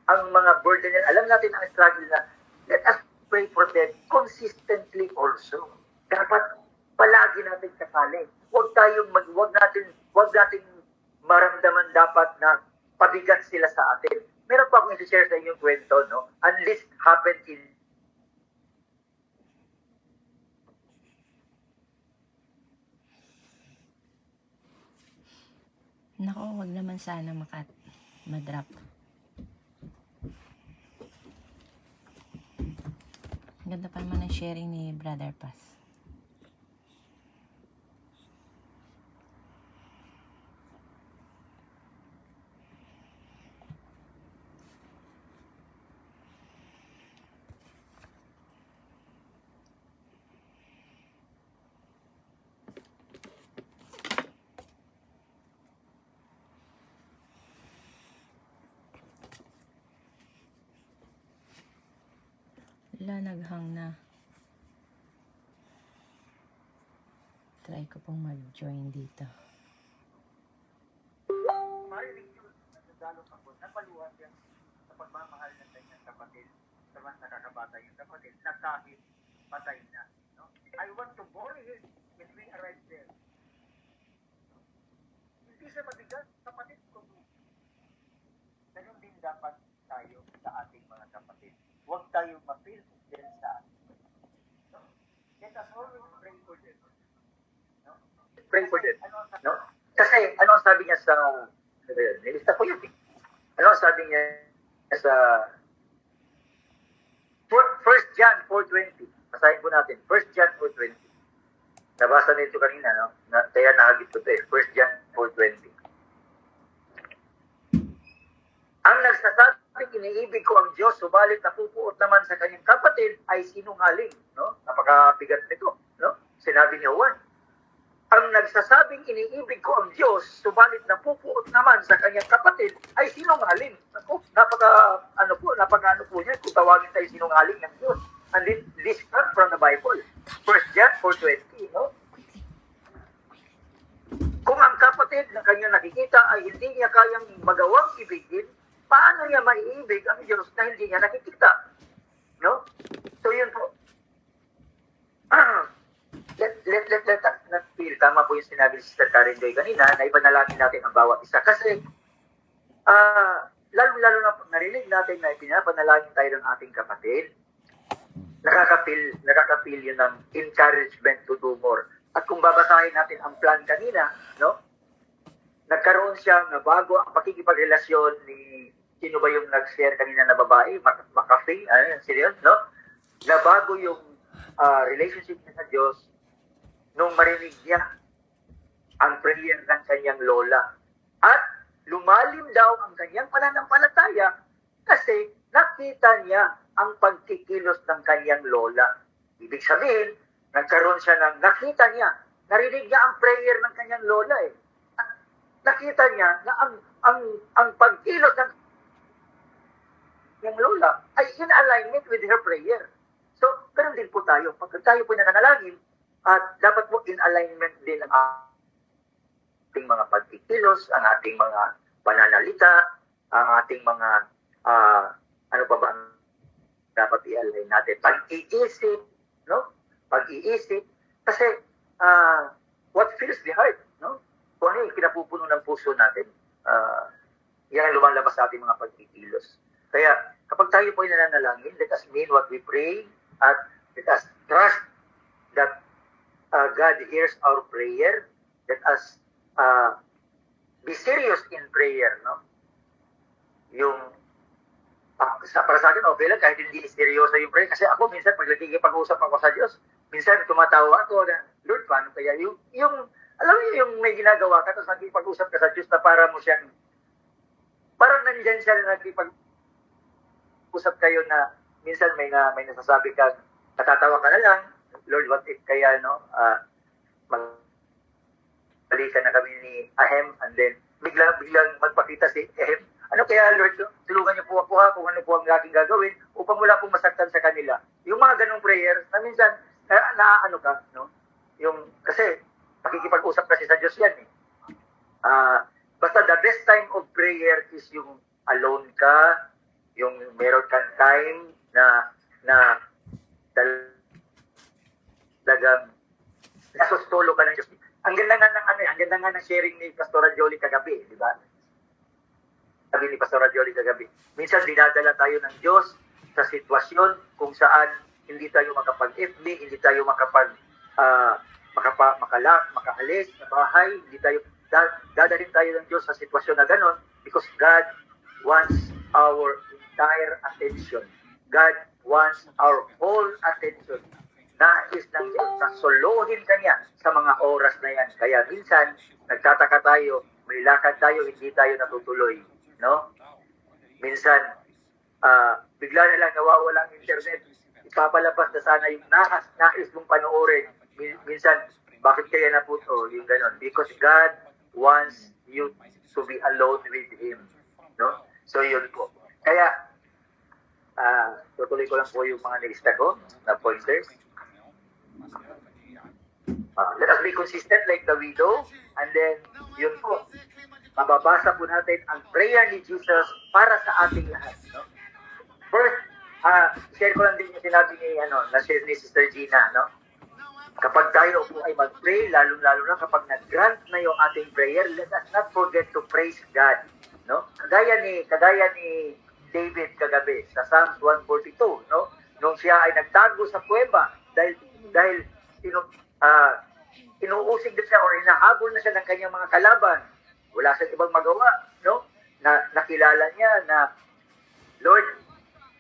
ang mga burden nila, alam natin ang struggle na. Let us pray for them consistently also. Dapat palagi natin kasali. Huwag natin maramdaman dapat na pabigat sila sa atin. Meron pa akong i-share sa inyong kwento, no? Unleashed happened in Nako, wag naman sana madrop. Ganda pa naman ang sharing ni Brother Paz. Wala, naghang na. Try ko pong mag-join dito. marinig yun, nagdalong ako, napaluhan yan sa pagmamahal ng kanyang kapatid, sa mas nakakabata yung kapatid, na kahit patay na. No? I want to bury him when we arrive there. Hindi siya mabigat, kapatid ko. Ganun din dapat tayo sa ating mga kapatid. Huwag tayong ma-feel din sa atin. No? Let us always pray for them. No? Pray for them. No? Kasi ano ang sabi niya sa nilista ko yun. Ano ang sabi niya sa 1 John 4:20. Basahin po natin. 1 John 4:20. Nabasa nito kanina, no? Kaya nahagit ko ito eh. 1 John 4:20. Ang nagsasabing iniibig ko ang Diyos, subalit napupuot naman sa kanyang kapatid ay sinungaling. No? Napakabigat nito. No? Sinabi ni Juan. Ang nagsasabing iniibig ko ang Diyos, subalit napupuot naman sa kanyang kapatid ay sinungaling. Ako, napaka ano po niya, kung tawagin tayo sinungaling ng Diyos. And this comes from the Bible. 1 John 4:20. No? Kung ang kapatid na kanyang nakikita ay hindi niya kayang magawang ibigin, paano niya maiibig ang Diyos na hindi niya nakikita? No? So yun po. Let us not feel. Tama po yung sinabi ni Sister Karen Joy kanina na ipanalangin natin ang bawat isa. Kasi lalo na narinig natin na ipinapanalangin tayo ng ating kapatid, nakakapil yun ng encouragement to do more. At kung babasahin natin ang plan kanina, no? Nagkaroon siya na bago ang pakikipagrelasyon ni sino ba yung nag-share kanina na babae? McAfee? Sino yun? No? Na bago yung relationship niya sa Diyos nung marinig niya ang prayer ng kanyang lola. At lumalim daw ang kanyang pananampalataya kasi nakita niya ang pagkikilos ng kanyang lola. Ibig sabihin, nagkaroon siya ng nakita niya narinig niya ang prayer ng kanyang lola eh. At nakita niya na ang pagkilos ng kanyang lola ay in alignment with her prayer. So, ganun din po tayo. Pag tayo po nananalangin, at dapat po in alignment din ang ating mga pagkikilos, ang ating mga pananalita, ang ating mga ano pa ba ang dapat i-align natin? Pag-iisip, no? Pag-iisip. Kasi what fills the heart, no? Kung ano yung kinapupuno ng puso natin, yan ang lumalabas sa ating mga pagkikilos. Kaya kapag tayo po ay nananalangin, let us mean what we pray at let us trust that God hears our prayer. Let us be serious in prayer, no? Yung para sa akin, okay lang kahit hindi seryoso yung prayer. Kasi ako minsan, pag nagkikipag-usap ako sa Diyos, minsan tumatawa ako na, Lord, paano kaya yung alam niyo yung may ginagawa ka, tapos nagkikipag-usap ka sa Diyos na para mo siyang, parang nandyan siya na nagkikipag-usap kayo na minsan may nasasabi ka, natatawa ka na lang, Lord, what if kaya, no, balikan na kami ni Ahem, and then biglang magpakita si Ahem. Ano kaya, Lord, tulungan niyo po ako kung ano po ang aking gagawin upang wala pong masaktan sa kanila. Yung mga ganong prayer, na minsan, ano ka, no? Yung, kasi, nakikipag-usap kasi sa Diyos yan, eh. Basta the best time of prayer is yung alone ka, yung meron kang time na talagang nasustolo ka ng Diyos. Ang ganda nga ng sharing ni Pastora Jolie kagabi, di ba? Sabi ni Pastora Jolie kagabi, minsan dinadala tayo ng Diyos sa sitwasyon kung saan hindi tayo makapag-FB, hindi tayo makaalis sa bahay, hindi tayo, dadalhin tayo ng Diyos sa sitwasyon na gano'n because God wants our entire attention. God wants our whole attention. Nais ng Diyos na solohin kanya sa mga oras na yan. Kaya minsan, nagtataka tayo, may lakad tayo, hindi tayo natutuloy. No? Minsan, bigla na lang nawawala ang internet. Ipapalabas na sana yung nais mong panoorin. Minsan, bakit kaya naputo? Yung ganon. Because God wants you to be alone with Him. No? So, yun po. Kaya, tutuloy ko lang po yung mga nilista ko na pointers. Let us be consistent like the widow, and then, yun po, mababasa po natin ang prayer ni Jesus para sa ating lahat. No? First, share ko lang din yung sinabi ni, na-share ni Sister Gina, no? Kapag tayo po ay mag-pray, lalo-lalo na kapag nag-grant na yung ating prayer, let us not forget to praise God. No? Kagaya ni David kagabi sa Psalms 142, no? Nung siya ay nagtago sa kuweba dahil inuusig na siya o hinahabol na siya ng kanyang mga kalaban. Wala siyang ibang magawa, no? Nakilala niya na, Lord,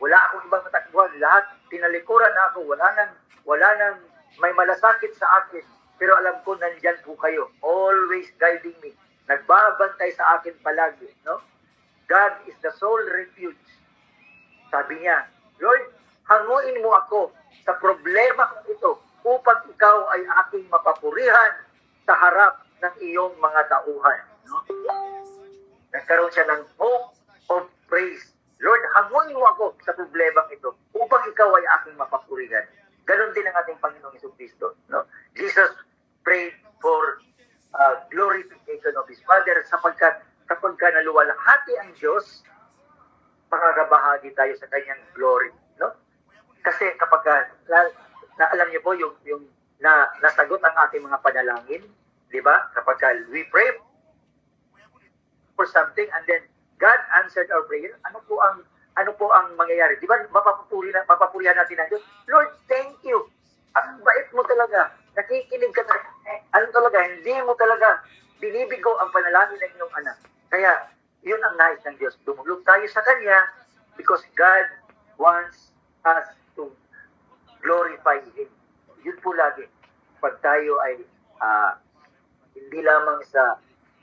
wala akong ibang matakbuhan. Lahat, tinalikuran na ako. Wala nang may malasakit sa akin. Pero alam ko, nandyan po kayo. Always guiding me. Nagbabantay sa akin palagi, no? God is the sole refuge. Sabi niya, Lord, hanguin mo ako sa problema kong ito upang ikaw ay aking mapapurihan sa harap ng iyong mga tauhan. No? Nagkaroon siya ng hope of praise. Lord, hanguin mo ako sa problema ito upang ikaw ay aking mapapurihan. Ganon din ang ating Panginoong Jesucristo. No? Jesus prayed for glorification of His Father sapagkat kapag naluwalhati ang Diyos, makakabahagi tayo sa kanyang glory. No? Kasi kapag alam niyo po yung nasagot ang ating mga panalangin, di ba? Kapag we pray for something and then God answered our prayer, ano po ang mangyayari? Di ba mapapurihan natin ang Diyos? Lord, thank you. Ang bait mo talaga. Nakikinig ka talaga, hindi mo talaga binibigo ang panalangin ng iyong anak. Kaya, yun ang nais ng Diyos. Dumulog tayo sa Kanya because God wants us to glorify Him. Yun po lagi. Pag tayo ay hindi lamang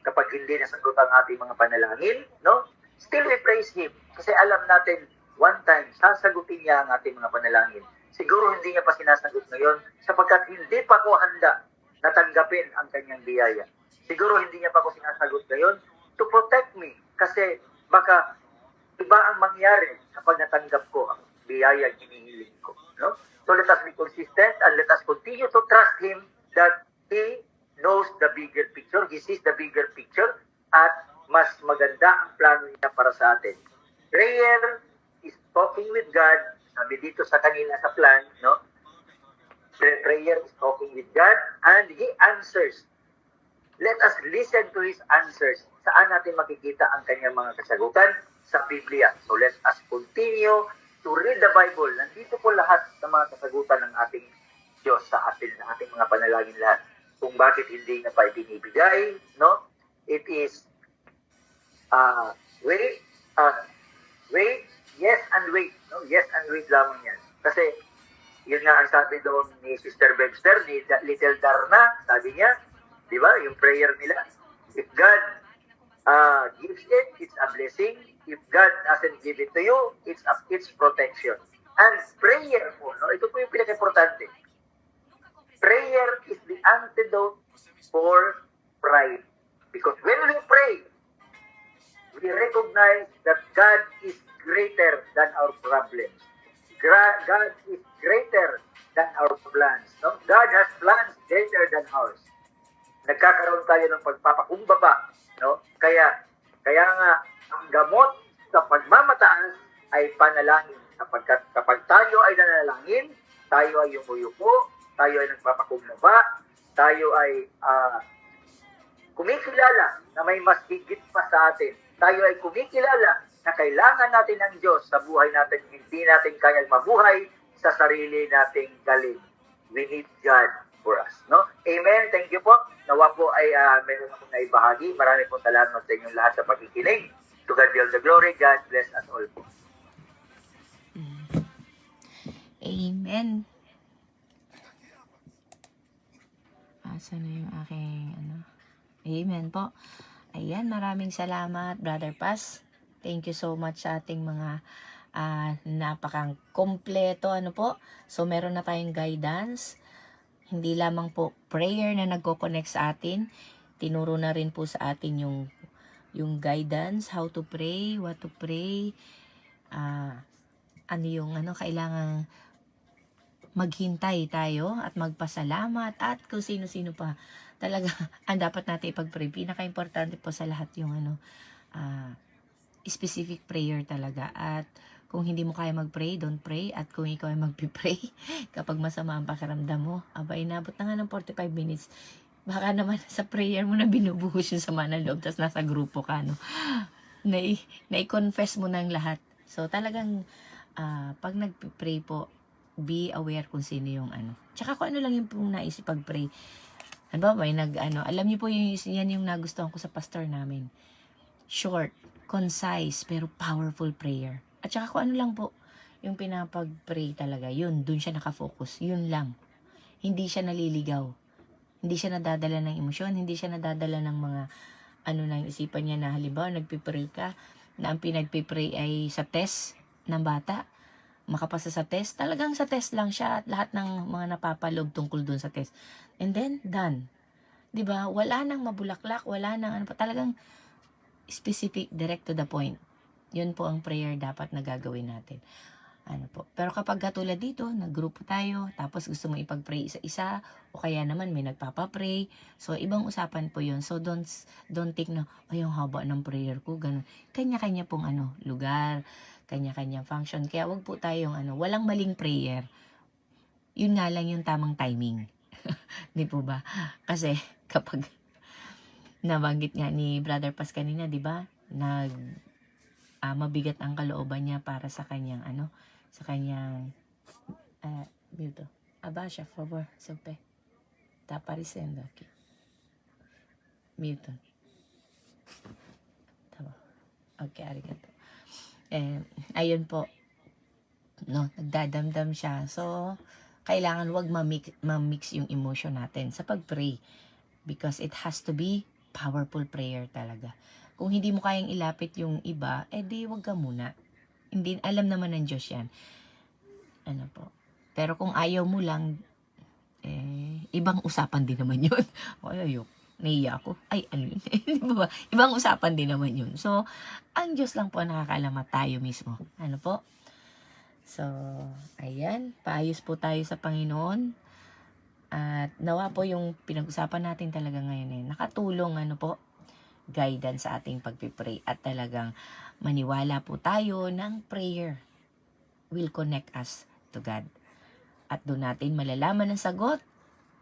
kapag hindi nasagot ang ating mga panalangin, no? Still we praise Him. Kasi alam natin, one time, sasagutin niya ang ating mga panalangin. Siguro hindi niya pa sinasagot ngayon sapagkat hindi pa ako handa natanggapin ang kanyang biyaya. Siguro hindi niya pa ako sinasagot ngayon to protect me kasi baka iba ang mangyari kapag natanggap ko ang biyaya hinihiling ko. No? So let us be consistent and let us continue to trust Him that He knows the bigger picture, He sees the bigger picture, at mas maganda ang plano niya para sa atin. Prayer is talking with God. Sabi dito sa kanina sa plan, no? Prayer is talking with God and He answers. Let us listen to His answers. Saan natin makikita ang kanyang mga kasagutan? Sa Biblia. So let us continue to read the Bible. Nandito po lahat ng mga kasagutan ng ating Diyos sa atin, sa ating mga panalangin lahat. Kung bakit hindi niya pa ibinibigay, no? It is wait, yes and wait. No? Yes and wait lamang yan. Kasi yun nga ang sabi doon ni Sister Webster, ni Little Darna, sabi niya, di ba, yung prayer nila, if God gives it, it's a blessing. If God doesn't give it to you, it's protection. And prayer po, no? Ito po yung pinaka-importante. Prayer is the antidote for pride. Because when we pray, we recognize that God is greater than our problems. God is greater than our plans. No? God has plans greater than ours. Nagkakaroon tayo ng pagpapakumbaba. No? Kaya nga, ang gamot sa pagmamataas ay panalangin. Kapag tayo ay nanalangin, tayo ay yumuyuko, tayo ay nagpapakumbaba, tayo ay kumikilala na may mas higit pa sa atin. Tayo ay kumikilala na kailangan natin ng Diyos sa buhay natin. Hindi natin kayang mabuhay sa sarili nating galing. We need God for us. No? Amen. Thank you po. Nawa po ay meron akong naibahagi. Marami pong salamat sa inyong lahat sa pakikinig. To God be all the glory. God bless us all po. Amen. Asa na yung aking Amen po. Ayan, maraming salamat, Brother Paz. Thank you so much sa ating mga napakang kompleto po. So meron na tayong guidance. Hindi lamang po prayer na nagko-connect sa atin. Tinuro na rin po sa atin yung guidance, how to pray, what to pray, kailangang maghintay tayo at magpasalamat at kung sino-sino pa. Talaga, ang dapat natin ipag-pray. Pinaka-importante po sa lahat yung specific prayer talaga. At kung hindi mo kaya mag-pray, don't pray. At kung ikaw ay mag-pray, kapag masama ang pakiramdam mo, inabot na nga ng 45 minutes. Baka naman sa prayer mo na binubuhos yung sama ng loob, tapos nasa grupo ka, no? Na-confess mo na ang lahat. So, talagang, pag nag-pray po, be aware kung sino yung Tsaka kung ano lang yung pong naisip pag-pray. Alam niyo po yan yung nagustuhan ko sa pastor namin. Short, concise, pero powerful prayer. At saka kung ano lang po, yung pinapag-pray talaga, yun, dun siya nakafocus, yun lang. Hindi siya naliligaw. Hindi siya nadadala ng emosyon, hindi siya nadadala ng mga, na isipan niya na halimbawa, nagpipray ka, na ang pinagpipray ay sa test ng bata, makapasa sa test, talagang sa test lang siya at lahat ng mga napapaloob tungkol dun sa test. And then, done. 'Di ba? Wala nang mabulaklak, wala nang talagang specific, direct to the point. Yun po ang prayer dapat na gagawin natin. Pero kapag katulad dito, naggrupo tayo, tapos gusto mo ipag-pray isa-isa, o kaya naman may nagpapa-pray, so ibang usapan po yun. So don't think na, ay, ang haba ng prayer ko, ganun. Kanya-kanya pong lugar, kanya-kanyang function. Kaya wag po tayong walang maling prayer. Yun nga lang yung tamang timing. Di po ba? Kasi kapag nabanggit nga ni Brother Paz kanina, di ba? Mabigat ang kalooban niya para sa kanyang sa kanyang mute. Abasha, favor, sempre. Está aparecendo aqui. Mute. Tama. Okay, arigato. Ayun po. No, nagdadamdam siya. So, kailangan wag ma-mix yung emotion natin sa pag-pray. Because it has to be powerful prayer talaga. Kung hindi mo kayang ilapit yung iba, di wag ka muna. Hindi, alam naman ng Diyos yan. Pero kung ayaw mo lang, ibang usapan din naman yun. Ayok, naiya ako. Ay, ano yun? Di ba? Ibang usapan din naman yun. So, ang Diyos lang po nakakaalam at tayo mismo. Ano po? So, ayan. Paayos po tayo sa Panginoon. At nawa po yung pinag-usapan natin talaga ngayon nakatulong guidance sa ating pagpipray. At talagang maniwala po tayo ng prayer will connect us to God. At doon natin malalaman ang sagot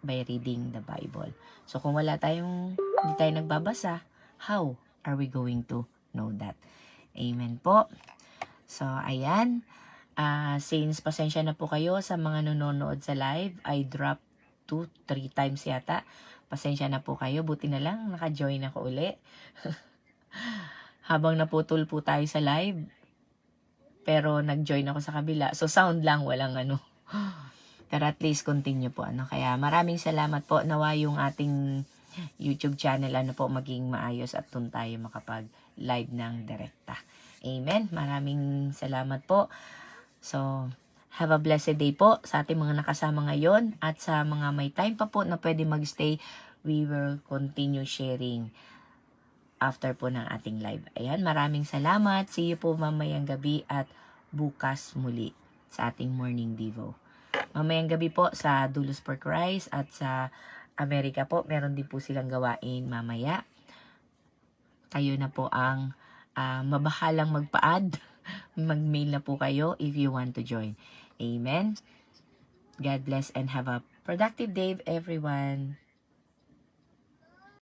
by reading the Bible. So kung hindi tayo nagbabasa, how are we going to know that? Amen po. So ayan, since pasensya na po kayo sa mga nanonood sa live, I dropped 2-3 times yata. Pasensya na po kayo, buti na lang naka-join ako uli. Habang naputol po tayo sa live, pero nag-join ako sa kabila. So sound lang, walang Pero at least continue po. Kaya maraming salamat po. Nawa yung ating YouTube channel maging maayos at dun tayo makapag-live ng direkta. Amen. Maraming salamat po. So, have a blessed day po sa ating mga nakasama ngayon. At sa mga may time pa po na pwede magstay, we will continue sharing after po ng ating live. Ayan, maraming salamat. See you po mamayang gabi at bukas muli sa ating morning devo. Mamayang gabi po sa Dulos for Christ at sa Amerika po, meron din po silang gawain mamaya. Kayo na po ang mabahalang magpa-add. Mag-mail na po kayo if you want to join. Amen. God bless and have a productive day, everyone.